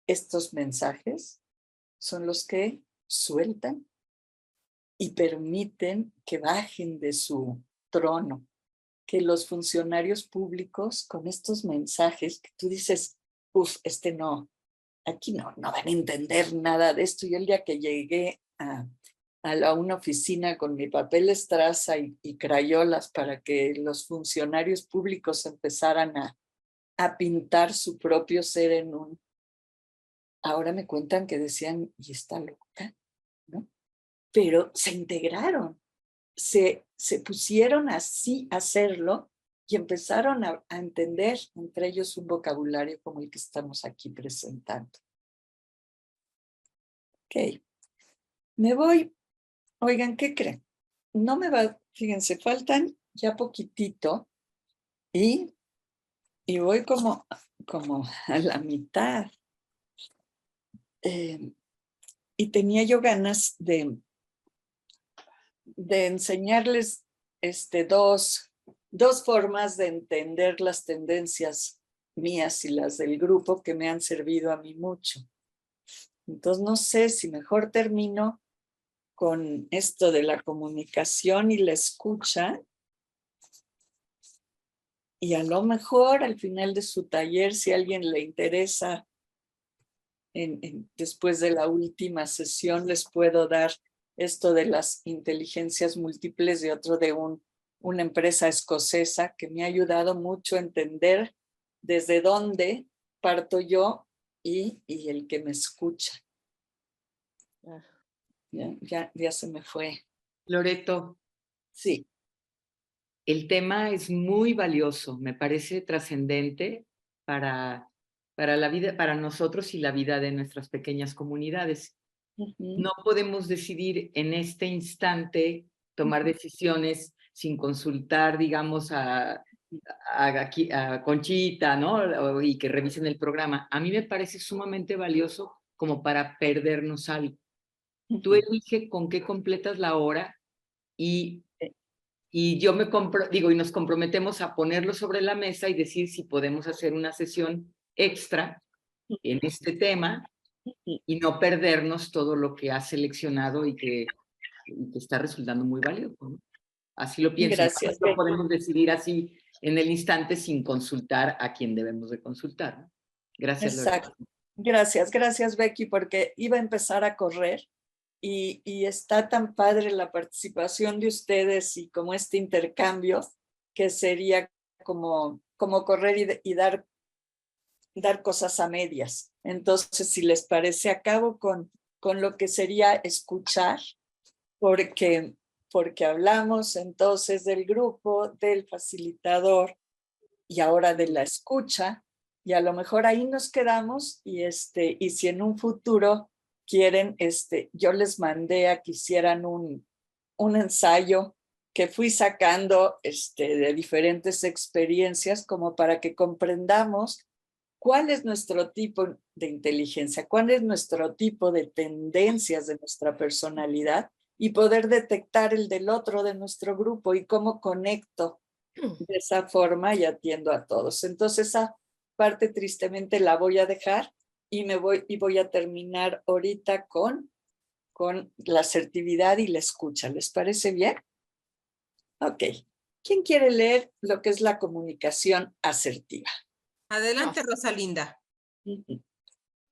Speaker 4: estos mensajes son los que sueltan y permiten que bajen de su trono, que los funcionarios públicos con estos mensajes que tú dices, no, aquí no van a entender nada de esto. Yo el día que llegué a una oficina con mi papel estraza y crayolas para que los funcionarios públicos empezaran a pintar su propio ser en un... Ahora me cuentan que decían, y está loca, ¿no? Pero se integraron, se pusieron así a hacerlo y empezaron a entender entre ellos un vocabulario como el que estamos aquí presentando. Ok, me voy. Oigan, ¿qué creen? No me va, fíjense, faltan ya poquitito y voy como a la mitad. Y tenía yo ganas de enseñarles dos formas de entender las tendencias mías y las del grupo que me han servido a mí mucho. Entonces no sé si mejor termino con esto de la comunicación y la escucha, y a lo mejor al final de su taller, si a alguien le interesa, después de la última sesión les puedo dar esto de las inteligencias múltiples de otro de una empresa escocesa que me ha ayudado mucho a entender desde dónde parto yo y el que me escucha. Ya se me fue.
Speaker 2: Loreto.
Speaker 4: Sí.
Speaker 2: El tema es muy valioso, me parece trascendente para la vida, para nosotros y la vida de nuestras pequeñas comunidades. No podemos decidir en este instante tomar decisiones sin consultar, digamos, a Conchita, ¿no? Y que revisen el programa. A mí me parece sumamente valioso como para perdernos algo. Tú elige con qué completas la hora y yo y nos comprometemos a ponerlo sobre la mesa y decir si podemos hacer una sesión extra en este tema y no perdernos todo lo que has seleccionado y que está resultando muy valioso, ¿no? Así lo pienso.
Speaker 4: Gracias.
Speaker 2: No podemos decidir así en el instante sin consultar a quien debemos de consultar, ¿no? Gracias,
Speaker 4: Exacto.
Speaker 2: Loreto.
Speaker 4: Gracias, Becky, porque iba a empezar a correr y está tan padre la participación de ustedes y como este intercambio que sería como correr y dar cosas a medias. Entonces, si les parece, acabo con lo que sería escuchar, porque hablamos entonces del grupo, del facilitador y ahora de la escucha, y a lo mejor ahí nos quedamos y si en un futuro quieren, yo les mandé a que hicieran un ensayo que fui sacando de diferentes experiencias como para que comprendamos cuál es nuestro tipo de inteligencia, cuál es nuestro tipo de tendencias de nuestra personalidad
Speaker 5: y poder detectar el del otro de nuestro grupo y cómo conecto de esa forma y atiendo a todos. Entonces esa parte tristemente la voy a dejar y voy a terminar ahorita con la asertividad y la escucha. ¿Les parece bien? Ok. ¿Quién quiere leer lo que es la comunicación asertiva?
Speaker 3: Adelante, Rosalinda.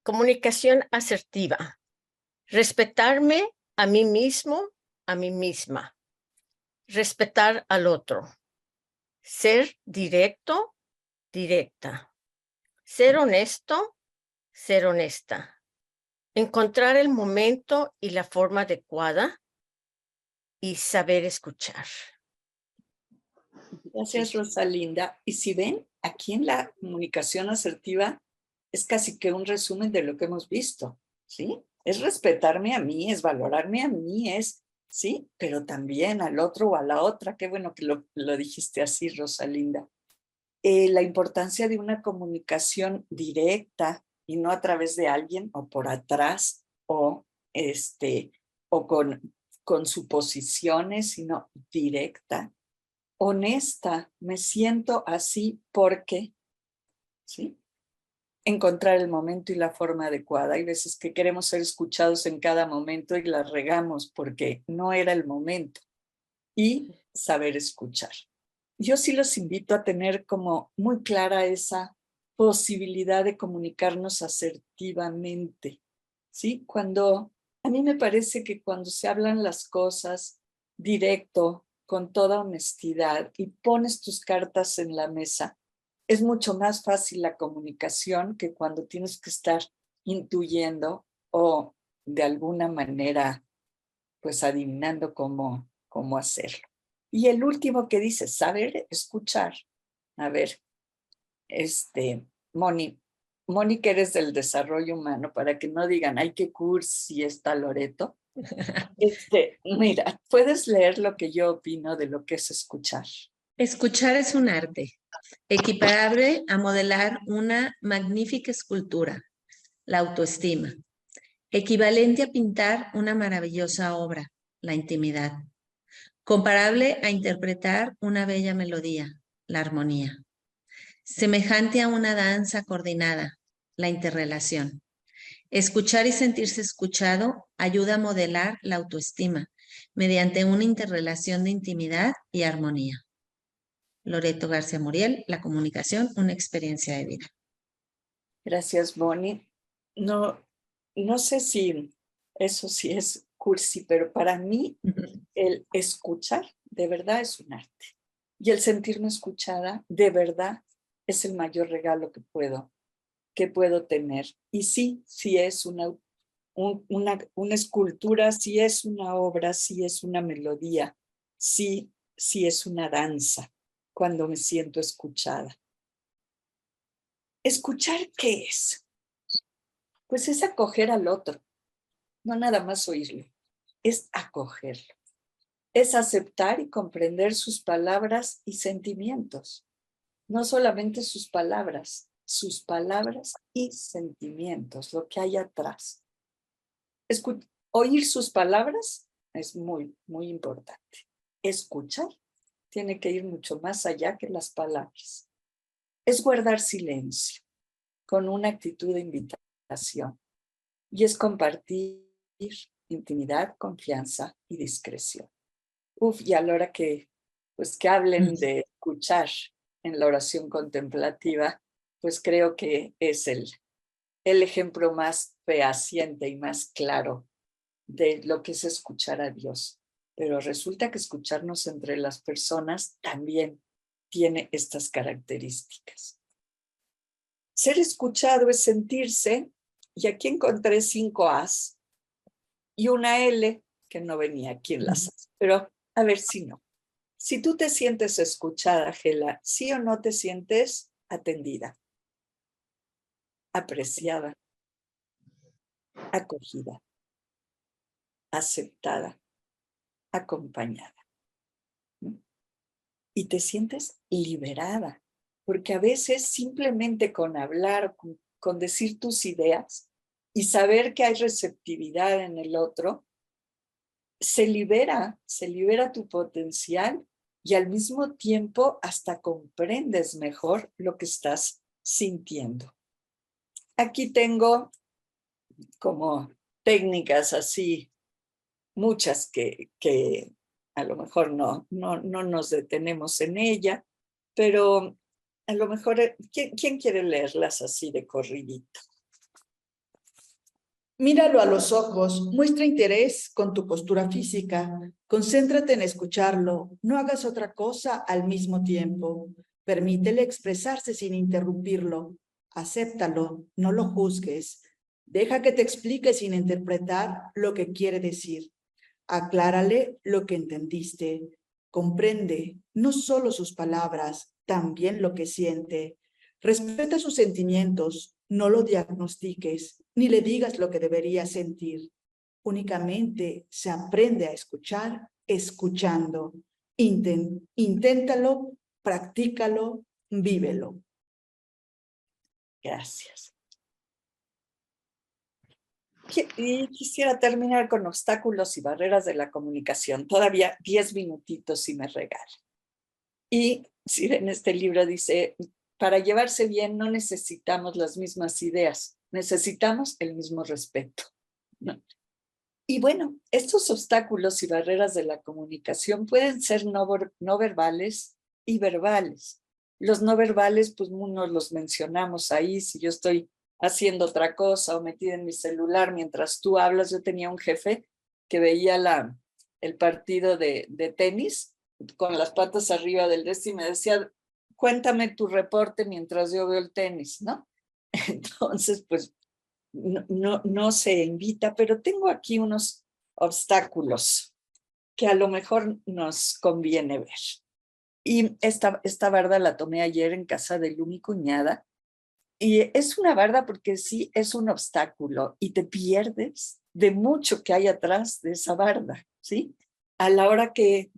Speaker 8: Comunicación asertiva. Respetarme a mí mismo, a mí misma. Respetar al otro. Ser directo, directa. Ser honesto, ser honesta. Encontrar el momento y la forma adecuada y saber escuchar.
Speaker 5: Gracias, Rosalinda. Y si ven, aquí en la comunicación asertiva es casi que un resumen de lo que hemos visto, ¿sí? Es respetarme a mí, es valorarme a mí, ¿sí? Pero también al otro o a la otra. Qué bueno que lo dijiste así, Rosalinda. La importancia de una comunicación directa y no a través de alguien o por atrás o con suposiciones, sino directa, honesta. Me siento así porque, ¿sí? Encontrar el momento y la forma adecuada. Hay veces que queremos ser escuchados en cada momento y la regamos porque no era el momento. Y saber escuchar. Yo sí los invito a tener como muy clara esa posibilidad de comunicarnos asertivamente, ¿sí? A mí me parece que cuando se hablan las cosas directo, con toda honestidad y pones tus cartas en la mesa, es mucho más fácil la comunicación que cuando tienes que estar intuyendo o de alguna manera pues adivinando cómo hacerlo. Y el último que dice, saber escuchar. A ver, Moni, que eres del desarrollo humano, para que no digan, ay, qué cursi está Loreto. Mira, puedes leer lo que yo opino de lo que es escuchar.
Speaker 20: Escuchar es un arte, equiparable a modelar una magnífica escultura, la autoestima, equivalente a pintar una maravillosa obra, la intimidad, comparable a interpretar una bella melodía, la armonía, semejante a una danza coordinada, la interrelación. Escuchar y sentirse escuchado ayuda a modelar la autoestima mediante una interrelación de intimidad y armonía. Loreto García Muriel, La comunicación, una experiencia de vida.
Speaker 5: Gracias, Bonnie. No sé si eso sí es cursi, pero para mí el escuchar de verdad es un arte. Y el sentirme escuchada de verdad es el mayor regalo que puedo tener. Y sí es una escultura, sí es una obra, sí es una melodía, sí es una danza cuando me siento escuchada. ¿Escuchar qué es? Pues es acoger al otro, no nada más oírlo, es acogerlo. Es aceptar y comprender sus palabras y sentimientos. No solamente sus palabras y sentimientos, lo que hay atrás. Oír sus palabras es muy, muy importante. Escuchar tiene que ir mucho más allá que las palabras. Es guardar silencio con una actitud de invitación y es compartir intimidad, confianza y discreción. Y a la hora que hablen de escuchar en la oración contemplativa, pues creo que es el ejemplo más fehaciente y más claro de lo que es escuchar a Dios. Pero resulta que escucharnos entre las personas también tiene estas características. Ser escuchado es sentirse, y aquí encontré 5 A's y una L que no venía aquí en las A's, pero a ver si no. Si tú te sientes escuchada, Gela, ¿sí o no te sientes atendida, apreciada, acogida, aceptada, acompañada? Y te sientes liberada, porque a veces simplemente con hablar, con decir tus ideas y saber que hay receptividad en el otro, se libera tu potencial y al mismo tiempo hasta comprendes mejor lo que estás sintiendo. Aquí tengo como técnicas así, muchas que a lo mejor no nos detenemos en ella, pero a lo mejor, ¿quién quiere leerlas así de corridito?
Speaker 12: Míralo a los ojos, muestra interés con tu postura física, concéntrate en escucharlo, no hagas otra cosa al mismo tiempo, permítele expresarse sin interrumpirlo, acéptalo, no lo juzgues, deja que te explique sin interpretar lo que quiere decir, aclárale lo que entendiste, comprende no solo sus palabras, también lo que siente, respeta sus sentimientos, no lo diagnostiques, ni le digas lo que debería sentir. Únicamente se aprende a escuchar escuchando. Inténtalo, practícalo, vívelo.
Speaker 5: Gracias. Y quisiera terminar con obstáculos y barreras de la comunicación. Todavía 10 minutitos si me regalan. Y si en este libro dice, para llevarse bien no necesitamos las mismas ideas, necesitamos el mismo respeto, ¿no? Y bueno, estos obstáculos y barreras de la comunicación pueden ser no verbales y verbales. Los no verbales, pues nos los mencionamos ahí. Si yo estoy haciendo otra cosa o metida en mi celular mientras tú hablas, yo tenía un jefe que veía el partido de tenis con las patas arriba del desk y me decía, cuéntame tu reporte mientras yo veo el tenis, ¿no? Entonces, pues, no se invita, pero tengo aquí unos obstáculos que a lo mejor nos conviene ver. Y esta barda la tomé ayer en casa de Lu, mi cuñada, y es una barda porque sí es un obstáculo y te pierdes de mucho que hay atrás de esa barda, ¿sí? A la hora que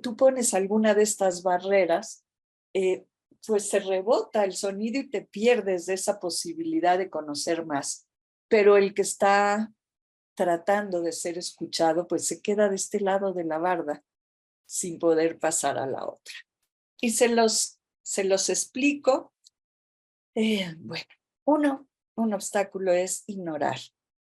Speaker 5: tú pones alguna de estas barreras, pues se rebota el sonido y te pierdes de esa posibilidad de conocer más. Pero el que está tratando de ser escuchado, pues se queda de este lado de la barda sin poder pasar a la otra. Y se los explico. Bueno, un obstáculo es ignorar.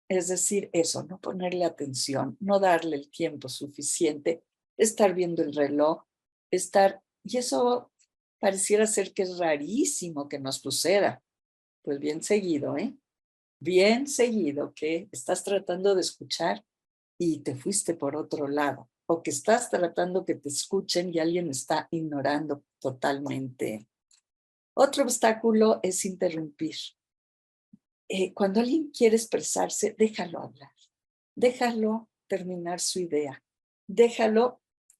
Speaker 5: Es decir, eso, no ponerle atención, no darle el tiempo suficiente, estar viendo el reloj, y eso pareciera ser que es rarísimo que nos suceda. Pues bien seguido, bien seguido que estás tratando de escuchar y te fuiste por otro lado, o que estás tratando que te escuchen y alguien está ignorando totalmente. Otro obstáculo es interrumpir. Cuando alguien quiere expresarse, déjalo hablar, déjalo terminar su idea, déjalo.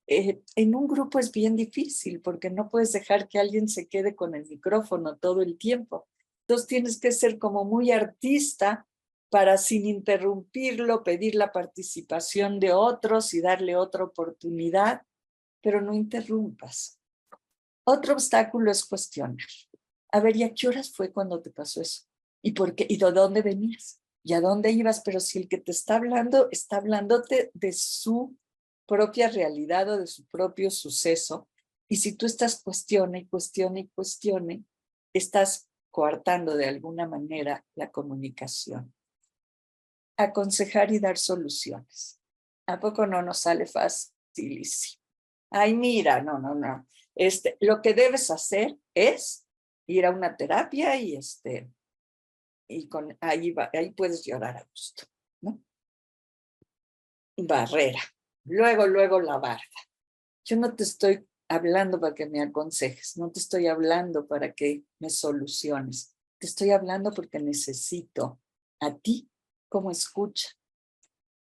Speaker 5: En un grupo es bien difícil porque no puedes dejar que alguien se quede con el micrófono todo el tiempo. Entonces tienes que ser como muy artista para, sin interrumpirlo, pedir la participación de otros y darle otra oportunidad, pero no interrumpas. Otro obstáculo es cuestionar. A ver, ¿y a qué horas fue cuando te pasó eso? ¿Y por qué? ¿Y de dónde venías? ¿Y a dónde ibas? Pero si el que te está hablándote de su propia realidad o de su propio suceso, y si tú estás cuestione, estás coartando de alguna manera la comunicación. Aconsejar y dar soluciones. ¿A poco no nos sale facilísimo? Ay, mira, no. Lo que debes hacer es ir a una terapia y ahí puedes llorar a gusto, ¿no? Barrera. Luego la barda. Yo no te estoy hablando para que me aconsejes, no te estoy hablando para que me soluciones. Te estoy hablando porque necesito a ti como escucha.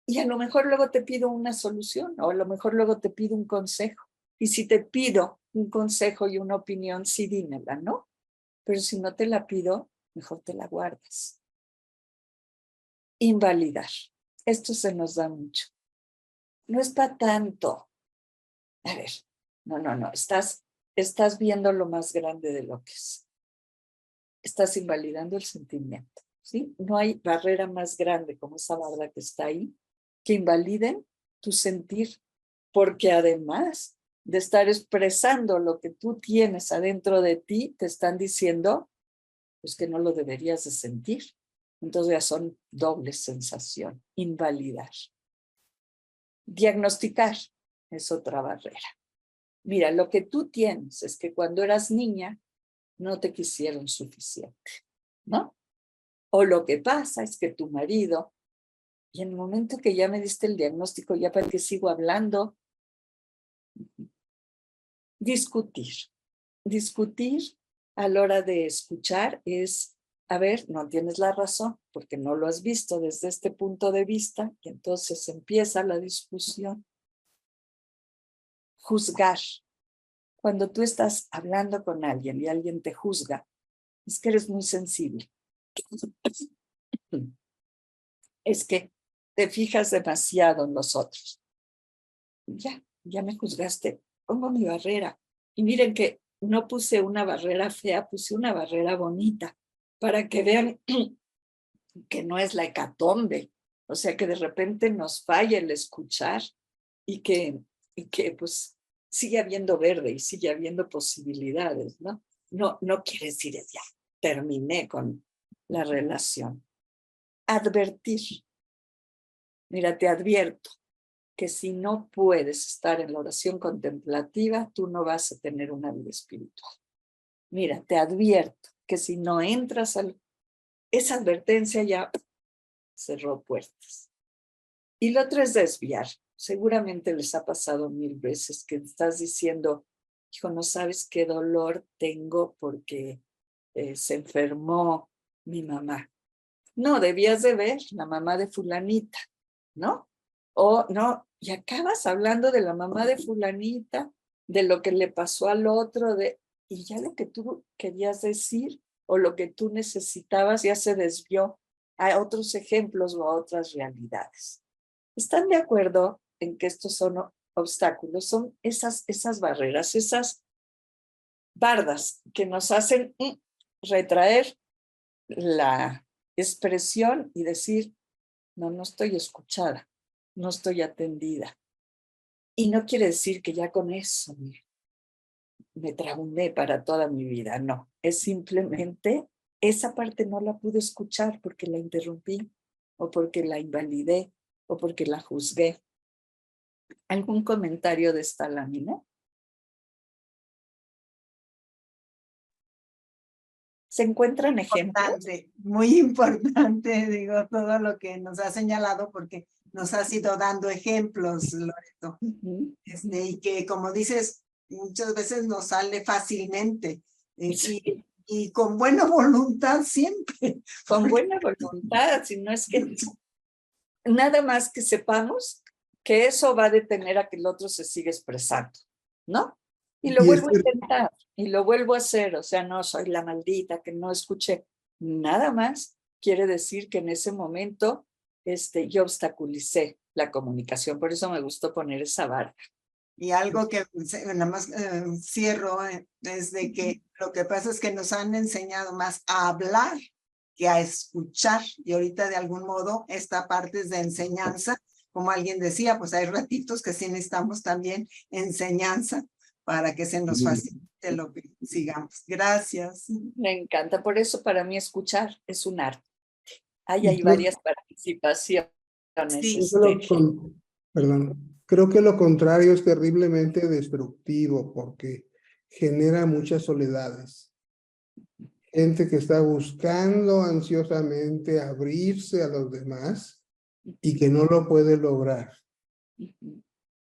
Speaker 5: Y a lo mejor luego te pido una solución o a lo mejor luego te pido un consejo. Y si te pido un consejo y una opinión, sí dímela, ¿no? Pero si no te la pido, mejor te la guardas. Invalidar. Esto se nos da mucho. No es para tanto. A ver, no. Estás viendo lo más grande de lo que es. Estás invalidando el sentimiento, ¿sí? No hay barrera más grande como esa barra que está ahí, que invaliden
Speaker 4: tu sentir, porque además de estar expresando lo que tú tienes adentro de ti, te están diciendo pues que no lo deberías de sentir. Entonces ya son doble sensación, invalidar. Diagnosticar es otra barrera. Mira, lo que tú tienes es que cuando eras niña no te quisieron suficiente, ¿no? O lo que pasa es que tu marido, y en el momento que ya me diste el diagnóstico, ya para que sigo hablando, discutir. Discutir a la hora de escuchar es, a ver, no tienes la razón porque no lo has visto desde este punto de vista, y entonces empieza la discusión. Juzgar. Cuando tú estás hablando con alguien y alguien te juzga, es que eres muy sensible. Es que te fijas demasiado en los otros. Ya me juzgaste, pongo mi barrera. Y miren que no puse una barrera fea, puse una barrera bonita, para que vean que no es la hecatombe. O sea, que de repente nos falla el escuchar y que pues sigue habiendo verde y sigue habiendo posibilidades, ¿no? No quiere decir ya, terminé con la relación. Advertir. Mira, te advierto que si no puedes estar en la oración contemplativa, tú no vas a tener una vida espiritual. Mira, te advierto que si no entras esa advertencia ya cerró puertas. Y lo otro es desviar. Seguramente les ha pasado 1000 veces que estás diciendo, hijo, no sabes qué dolor tengo porque se enfermó mi mamá. No, debías de ver la mamá de fulanita, ¿no? O no, y acabas hablando de la mamá de fulanita, de lo que le pasó al otro, y ya lo que tú querías decir o lo que tú necesitabas ya se desvió a otros ejemplos o a otras realidades. ¿Están de acuerdo en que estos son obstáculos? Son esas barreras, esas bardas que nos hacen retraer la expresión y decir, no estoy escuchada, no estoy atendida. Y no quiere decir que ya con eso me traumé para toda mi vida, no. Es simplemente esa parte no la pude escuchar porque la interrumpí o porque la invalidé o porque la juzgué. ¿Algún comentario de esta lámina? ¿Se encuentran ejemplos?
Speaker 10: Muy importante, digo, todo lo que nos ha señalado porque nos has ido dando ejemplos, Loreto. Y que, como dices, muchas veces nos sale fácilmente y con buena voluntad siempre.
Speaker 4: Con buena voluntad, si no es que nada más que sepamos que eso va a detener a que el otro se siga expresando, ¿no? Y lo vuelvo a intentar, y lo vuelvo a hacer, o sea, no soy la maldita que no escuché. Nada más quiere decir que en ese momento yo obstaculicé la comunicación, por eso me gustó poner esa barra.
Speaker 10: Y algo que nada más cierro es de que lo que pasa es que nos han enseñado más a hablar que a escuchar, y ahorita de algún modo esta parte es de enseñanza, como alguien decía, pues hay ratitos que sí necesitamos también enseñanza para que se nos facilite lo que sigamos. Gracias.
Speaker 4: Me encanta, por eso para mí escuchar es un arte. Hay varias participaciones.
Speaker 10: Sí.
Speaker 11: Perdón, creo que lo contrario es terriblemente destructivo porque genera muchas soledades. Gente que está buscando ansiosamente abrirse a los demás y que no lo puede lograr.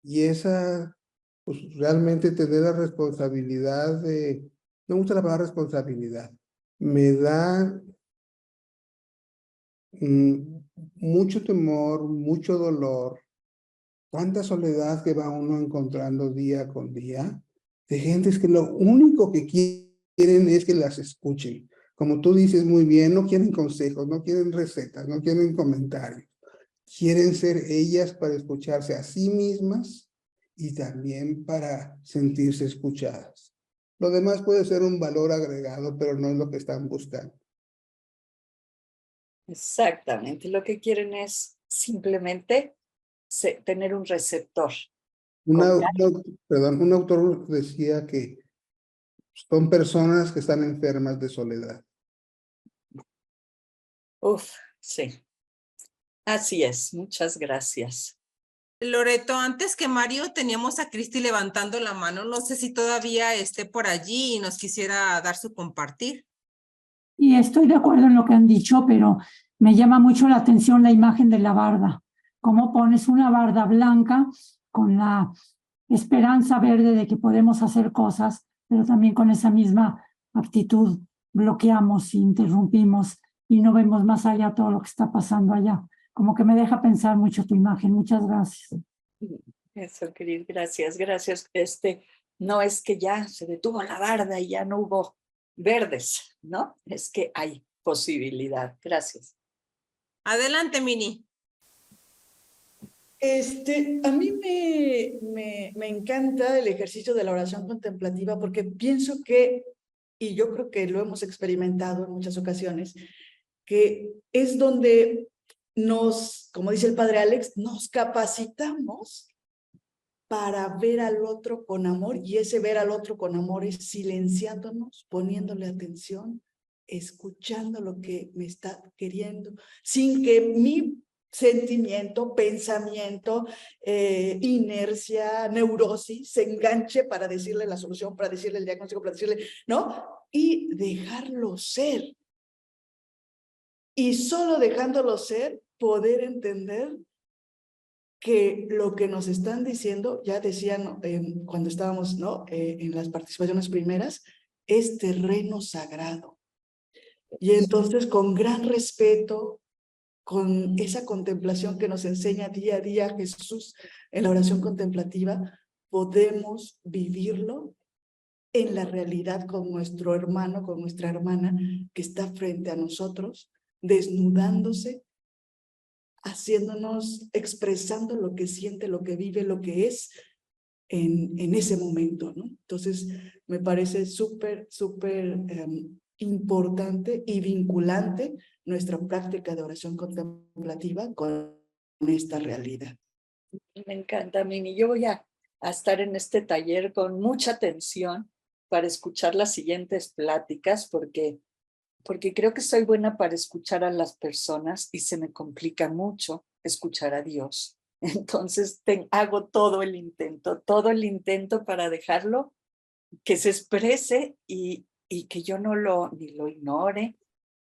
Speaker 11: Y esa, pues realmente tener la responsabilidad de, no me gusta la palabra responsabilidad, me da mucho temor, mucho dolor, tanta soledad que va uno encontrando día con día, de gentes que lo único que quieren es que las escuchen. Como tú dices muy bien, no quieren consejos, no quieren recetas, no quieren comentarios. Quieren ser ellas para escucharse a sí mismas y también para sentirse escuchadas. Lo demás puede ser un valor agregado, pero no es lo que están buscando.
Speaker 4: Exactamente, lo que quieren es simplemente tener un receptor.
Speaker 11: Un autor decía que son personas que están enfermas de soledad.
Speaker 4: Uf, sí. Así es, muchas gracias.
Speaker 3: Loreto, antes que Mario teníamos a Cristi levantando la mano. No sé si todavía esté por allí y nos quisiera dar su compartir.
Speaker 9: Y estoy de acuerdo en lo que han dicho, pero me llama mucho la atención la imagen de la barda. Cómo pones una barda blanca con la esperanza verde de que podemos hacer cosas, pero también con esa misma actitud bloqueamos, interrumpimos y no vemos más allá todo lo que está pasando allá. Como que me deja pensar mucho tu imagen. Muchas gracias.
Speaker 4: Eso, querido, gracias. No es que ya se detuvo la barda y ya no hubo verdes, ¿no? Es que hay posibilidad. Gracias.
Speaker 3: Adelante, Mini.
Speaker 12: A mí me encanta el ejercicio de la oración contemplativa porque pienso que, y yo creo que lo hemos experimentado en muchas ocasiones, que es donde como dice el padre Alex, nos capacitamos para ver al otro con amor, y ese ver al otro con amor es silenciándonos, poniéndole atención, escuchando lo que me está queriendo, sin que mi sentimiento, pensamiento, inercia, neurosis se enganche para decirle la solución, para decirle el diagnóstico, para decirle, ¿no? Y dejarlo ser. Y solo dejándolo ser, poder entender que lo que nos están diciendo, ya decían cuando estábamos, ¿no? En las participaciones primeras, es terreno sagrado. Y entonces, con gran respeto, con esa contemplación que nos enseña día a día Jesús en la oración contemplativa, podemos vivirlo en la realidad con nuestro hermano, con nuestra hermana que está frente a nosotros, desnudándose, haciéndonos, expresando lo que siente, lo que vive, lo que es en ese momento, ¿no? Entonces, me parece súper importante y vinculante nuestra práctica de oración contemplativa con esta realidad.
Speaker 4: Me encanta, Mini. Yo voy a estar en este taller con mucha atención para escuchar las siguientes pláticas, porque creo que soy buena para escuchar a las personas y se me complica mucho escuchar a Dios. Entonces hago todo el intento para dejarlo que se exprese y que yo ni lo ignore,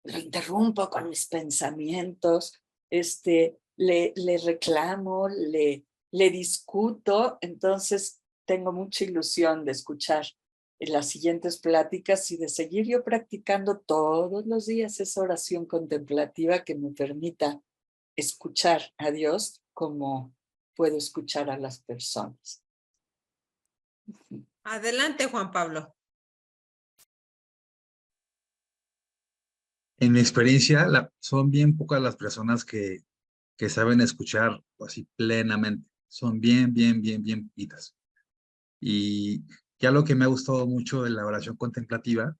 Speaker 4: lo interrumpo con mis pensamientos, le reclamo, le discuto. Entonces tengo mucha ilusión de escuchar las siguientes pláticas y de seguir yo practicando todos los días esa oración contemplativa que me permita escuchar a Dios como puedo escuchar a las personas.
Speaker 3: Adelante, Juan Pablo.
Speaker 21: En mi experiencia, son bien pocas las personas que saben escuchar así plenamente. Son bien poquitas. Y ya lo que me ha gustado mucho de la oración contemplativa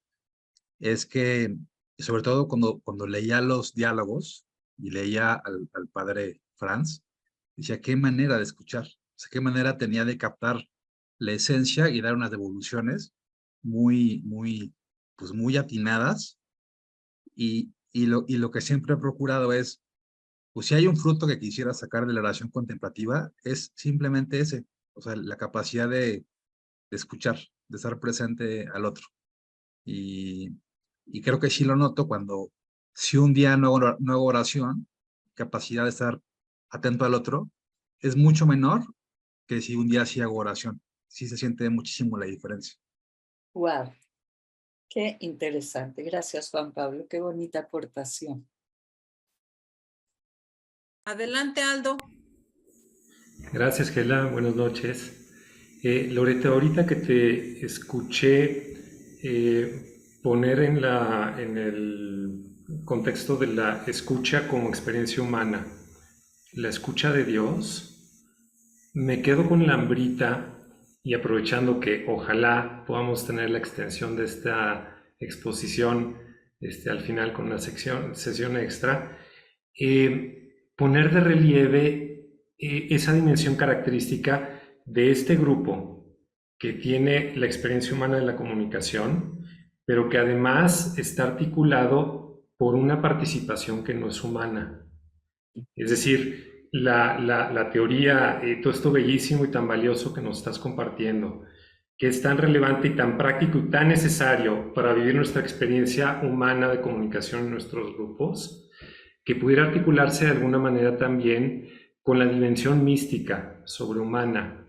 Speaker 21: es que, sobre todo cuando leía los diálogos y leía al padre Franz, decía qué manera de escuchar, o sea, qué manera tenía de captar la esencia y dar unas devoluciones muy atinadas. Y lo que siempre he procurado es, pues si hay un fruto que quisiera sacar de la oración contemplativa, es simplemente ese, o sea, la capacidad de escuchar, de estar presente al otro. Y creo que sí lo noto cuando, si un día no hago oración, capacidad de estar atento al otro, es mucho menor que si un día sí hago oración. Sí se siente muchísimo la diferencia.
Speaker 4: Wow, qué interesante. Gracias, Juan Pablo. Qué bonita aportación.
Speaker 3: Adelante, Aldo.
Speaker 6: Gracias, Gela. Buenas noches. Loreto, ahorita que te escuché poner en el contexto de la escucha como experiencia humana, la escucha de Dios, me quedo con la hambrita y aprovechando que ojalá podamos tener la extensión de esta exposición al final con una sesión extra, poner de relieve esa dimensión característica de este grupo que tiene la experiencia humana de la comunicación, pero que además está articulado por una participación que no es humana. Es decir, la teoría, todo esto bellísimo y tan valioso que nos estás compartiendo, que es tan relevante y tan práctico y tan necesario para vivir nuestra experiencia humana de comunicación en nuestros grupos, que pudiera articularse de alguna manera también con la dimensión mística sobrehumana,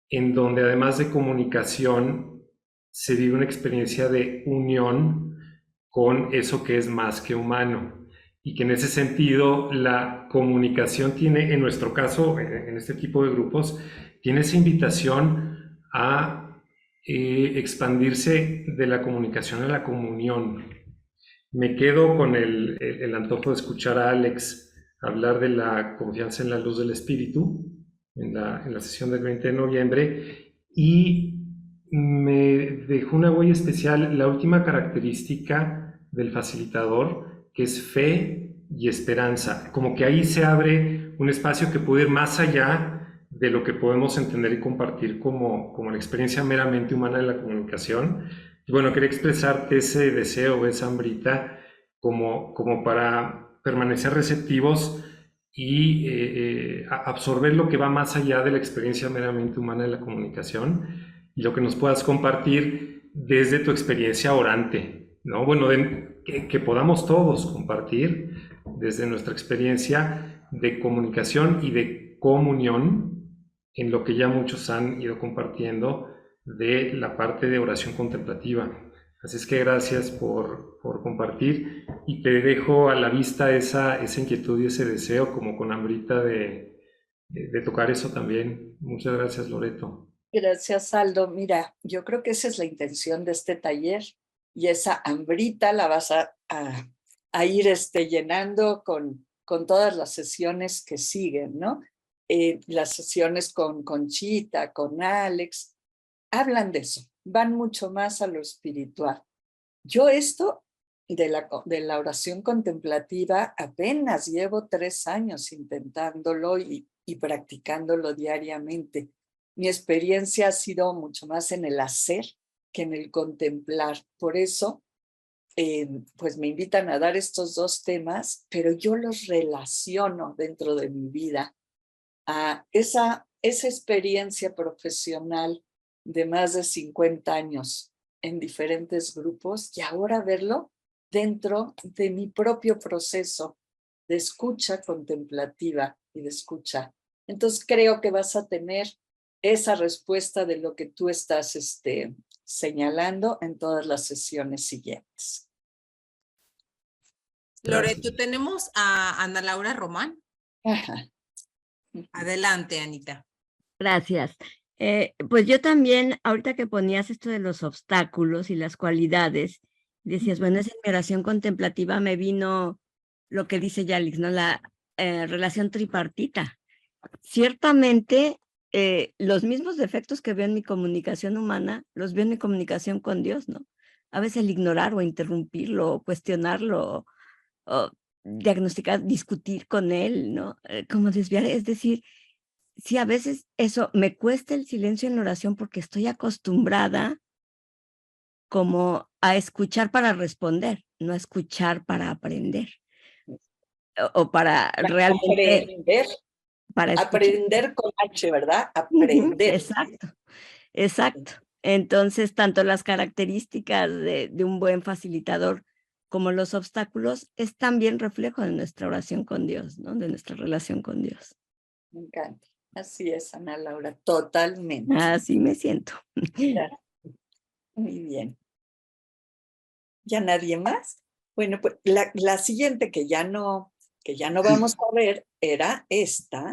Speaker 6: en donde además de comunicación se vive una experiencia de unión con eso que es más que humano, y que en ese sentido la comunicación tiene, en nuestro caso, en este tipo de grupos, tiene esa invitación a expandirse de la comunicación a la comunión. Me quedo con el antojo de escuchar a Alex hablar de la confianza en la luz del espíritu en la sesión del 20 de noviembre, y me dejó una huella especial la última característica del facilitador, que es fe y esperanza. Como que ahí se abre un espacio que puede ir más allá de lo que podemos entender y compartir como la experiencia meramente humana de la comunicación. Y bueno, quería expresarte ese deseo, esa hambrita, como para permanecer receptivos y absorber lo que va más allá de la experiencia meramente humana de la comunicación, y lo que nos puedas compartir desde tu experiencia orante, ¿no? Bueno, que podamos todos compartir desde nuestra experiencia de comunicación y de comunión, en lo que ya muchos han ido compartiendo de la parte de oración contemplativa. Así es que gracias por compartir, y te dejo a la vista esa inquietud y ese deseo, como con hambrita de tocar eso también. Muchas gracias, Loreto.
Speaker 4: Gracias, Aldo. Mira, yo creo que esa es la intención de este taller, y esa hambrita la vas a ir llenando con todas las sesiones que siguen, ¿no? Las sesiones con Conchita, con Alex, hablan de eso, van mucho más a lo espiritual. Yo esto de la oración contemplativa apenas llevo 3 años intentándolo y practicándolo diariamente. Mi experiencia ha sido mucho más en el hacer que en el contemplar. Por eso, pues me invitan a dar estos 2 temas, pero yo los relaciono dentro de mi vida a esa experiencia profesional de más de 50 años en diferentes grupos, y ahora verlo dentro de mi propio proceso de escucha contemplativa y de escucha. Entonces creo que vas a tener esa respuesta de lo que tú estás señalando en todas las sesiones siguientes.
Speaker 3: Loreto, tenemos a Ana Laura Román.
Speaker 4: Ajá.
Speaker 3: Adelante, Anita.
Speaker 13: Gracias. Pues yo también, ahorita que ponías esto de los obstáculos y las cualidades, decías, bueno, es en mi oración contemplativa me vino lo que dice Yalix, ¿no? La relación tripartita. Ciertamente, los mismos defectos que veo en mi comunicación humana, los veo en mi comunicación con Dios, ¿no? A veces el ignorar o interrumpirlo, o cuestionarlo, o diagnosticar, discutir con él, ¿no? Como desviar, es decir, sí, a veces eso me cuesta el silencio en la oración porque estoy acostumbrada como a escuchar para responder, no a escuchar para aprender. O para realmente...
Speaker 4: Aprender.
Speaker 13: Para
Speaker 4: aprender con H, ¿verdad? Aprender.
Speaker 13: Exacto. Entonces, tanto las características de un buen facilitador como los obstáculos es también reflejo de nuestra oración con Dios, ¿no? De nuestra relación con Dios.
Speaker 4: Me encanta. Así es, Ana Laura, totalmente.
Speaker 13: Así me siento.
Speaker 4: Claro. Muy bien. ¿Ya nadie más? Bueno, pues la siguiente que ya no vamos a ver era esta,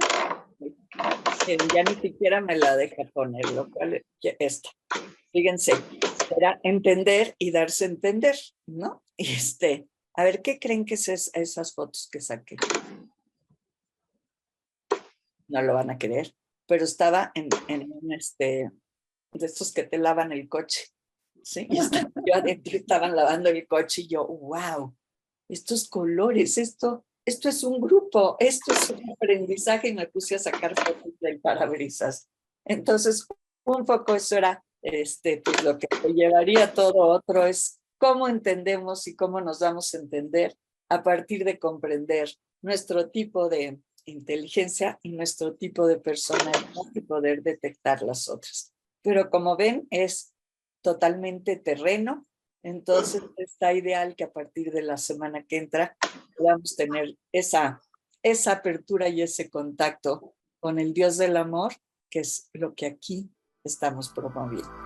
Speaker 4: que ya ni siquiera me la deja poner, lo cual esta. Fíjense, era entender y darse a entender, ¿no? Y a ver, ¿qué creen que es esas fotos que saqué? No lo van a creer, pero estaba en de estos que te lavan el coche, ¿sí? Y yo adentro estaban lavando el coche y yo, wow, estos colores, esto es un grupo, esto es una
Speaker 5: aprendizaje y me puse a sacar fotos del parabrisas. Entonces, un poco eso era pues lo que te llevaría todo otro, es cómo entendemos y cómo nos damos a entender a partir de comprender nuestro tipo de inteligencia y nuestro tipo de personalidad y poder detectar las otras. Pero como ven, es totalmente terreno, entonces está ideal que a partir de la semana que entra podamos tener esa apertura y ese contacto con el Dios del amor, que es lo que aquí estamos promoviendo.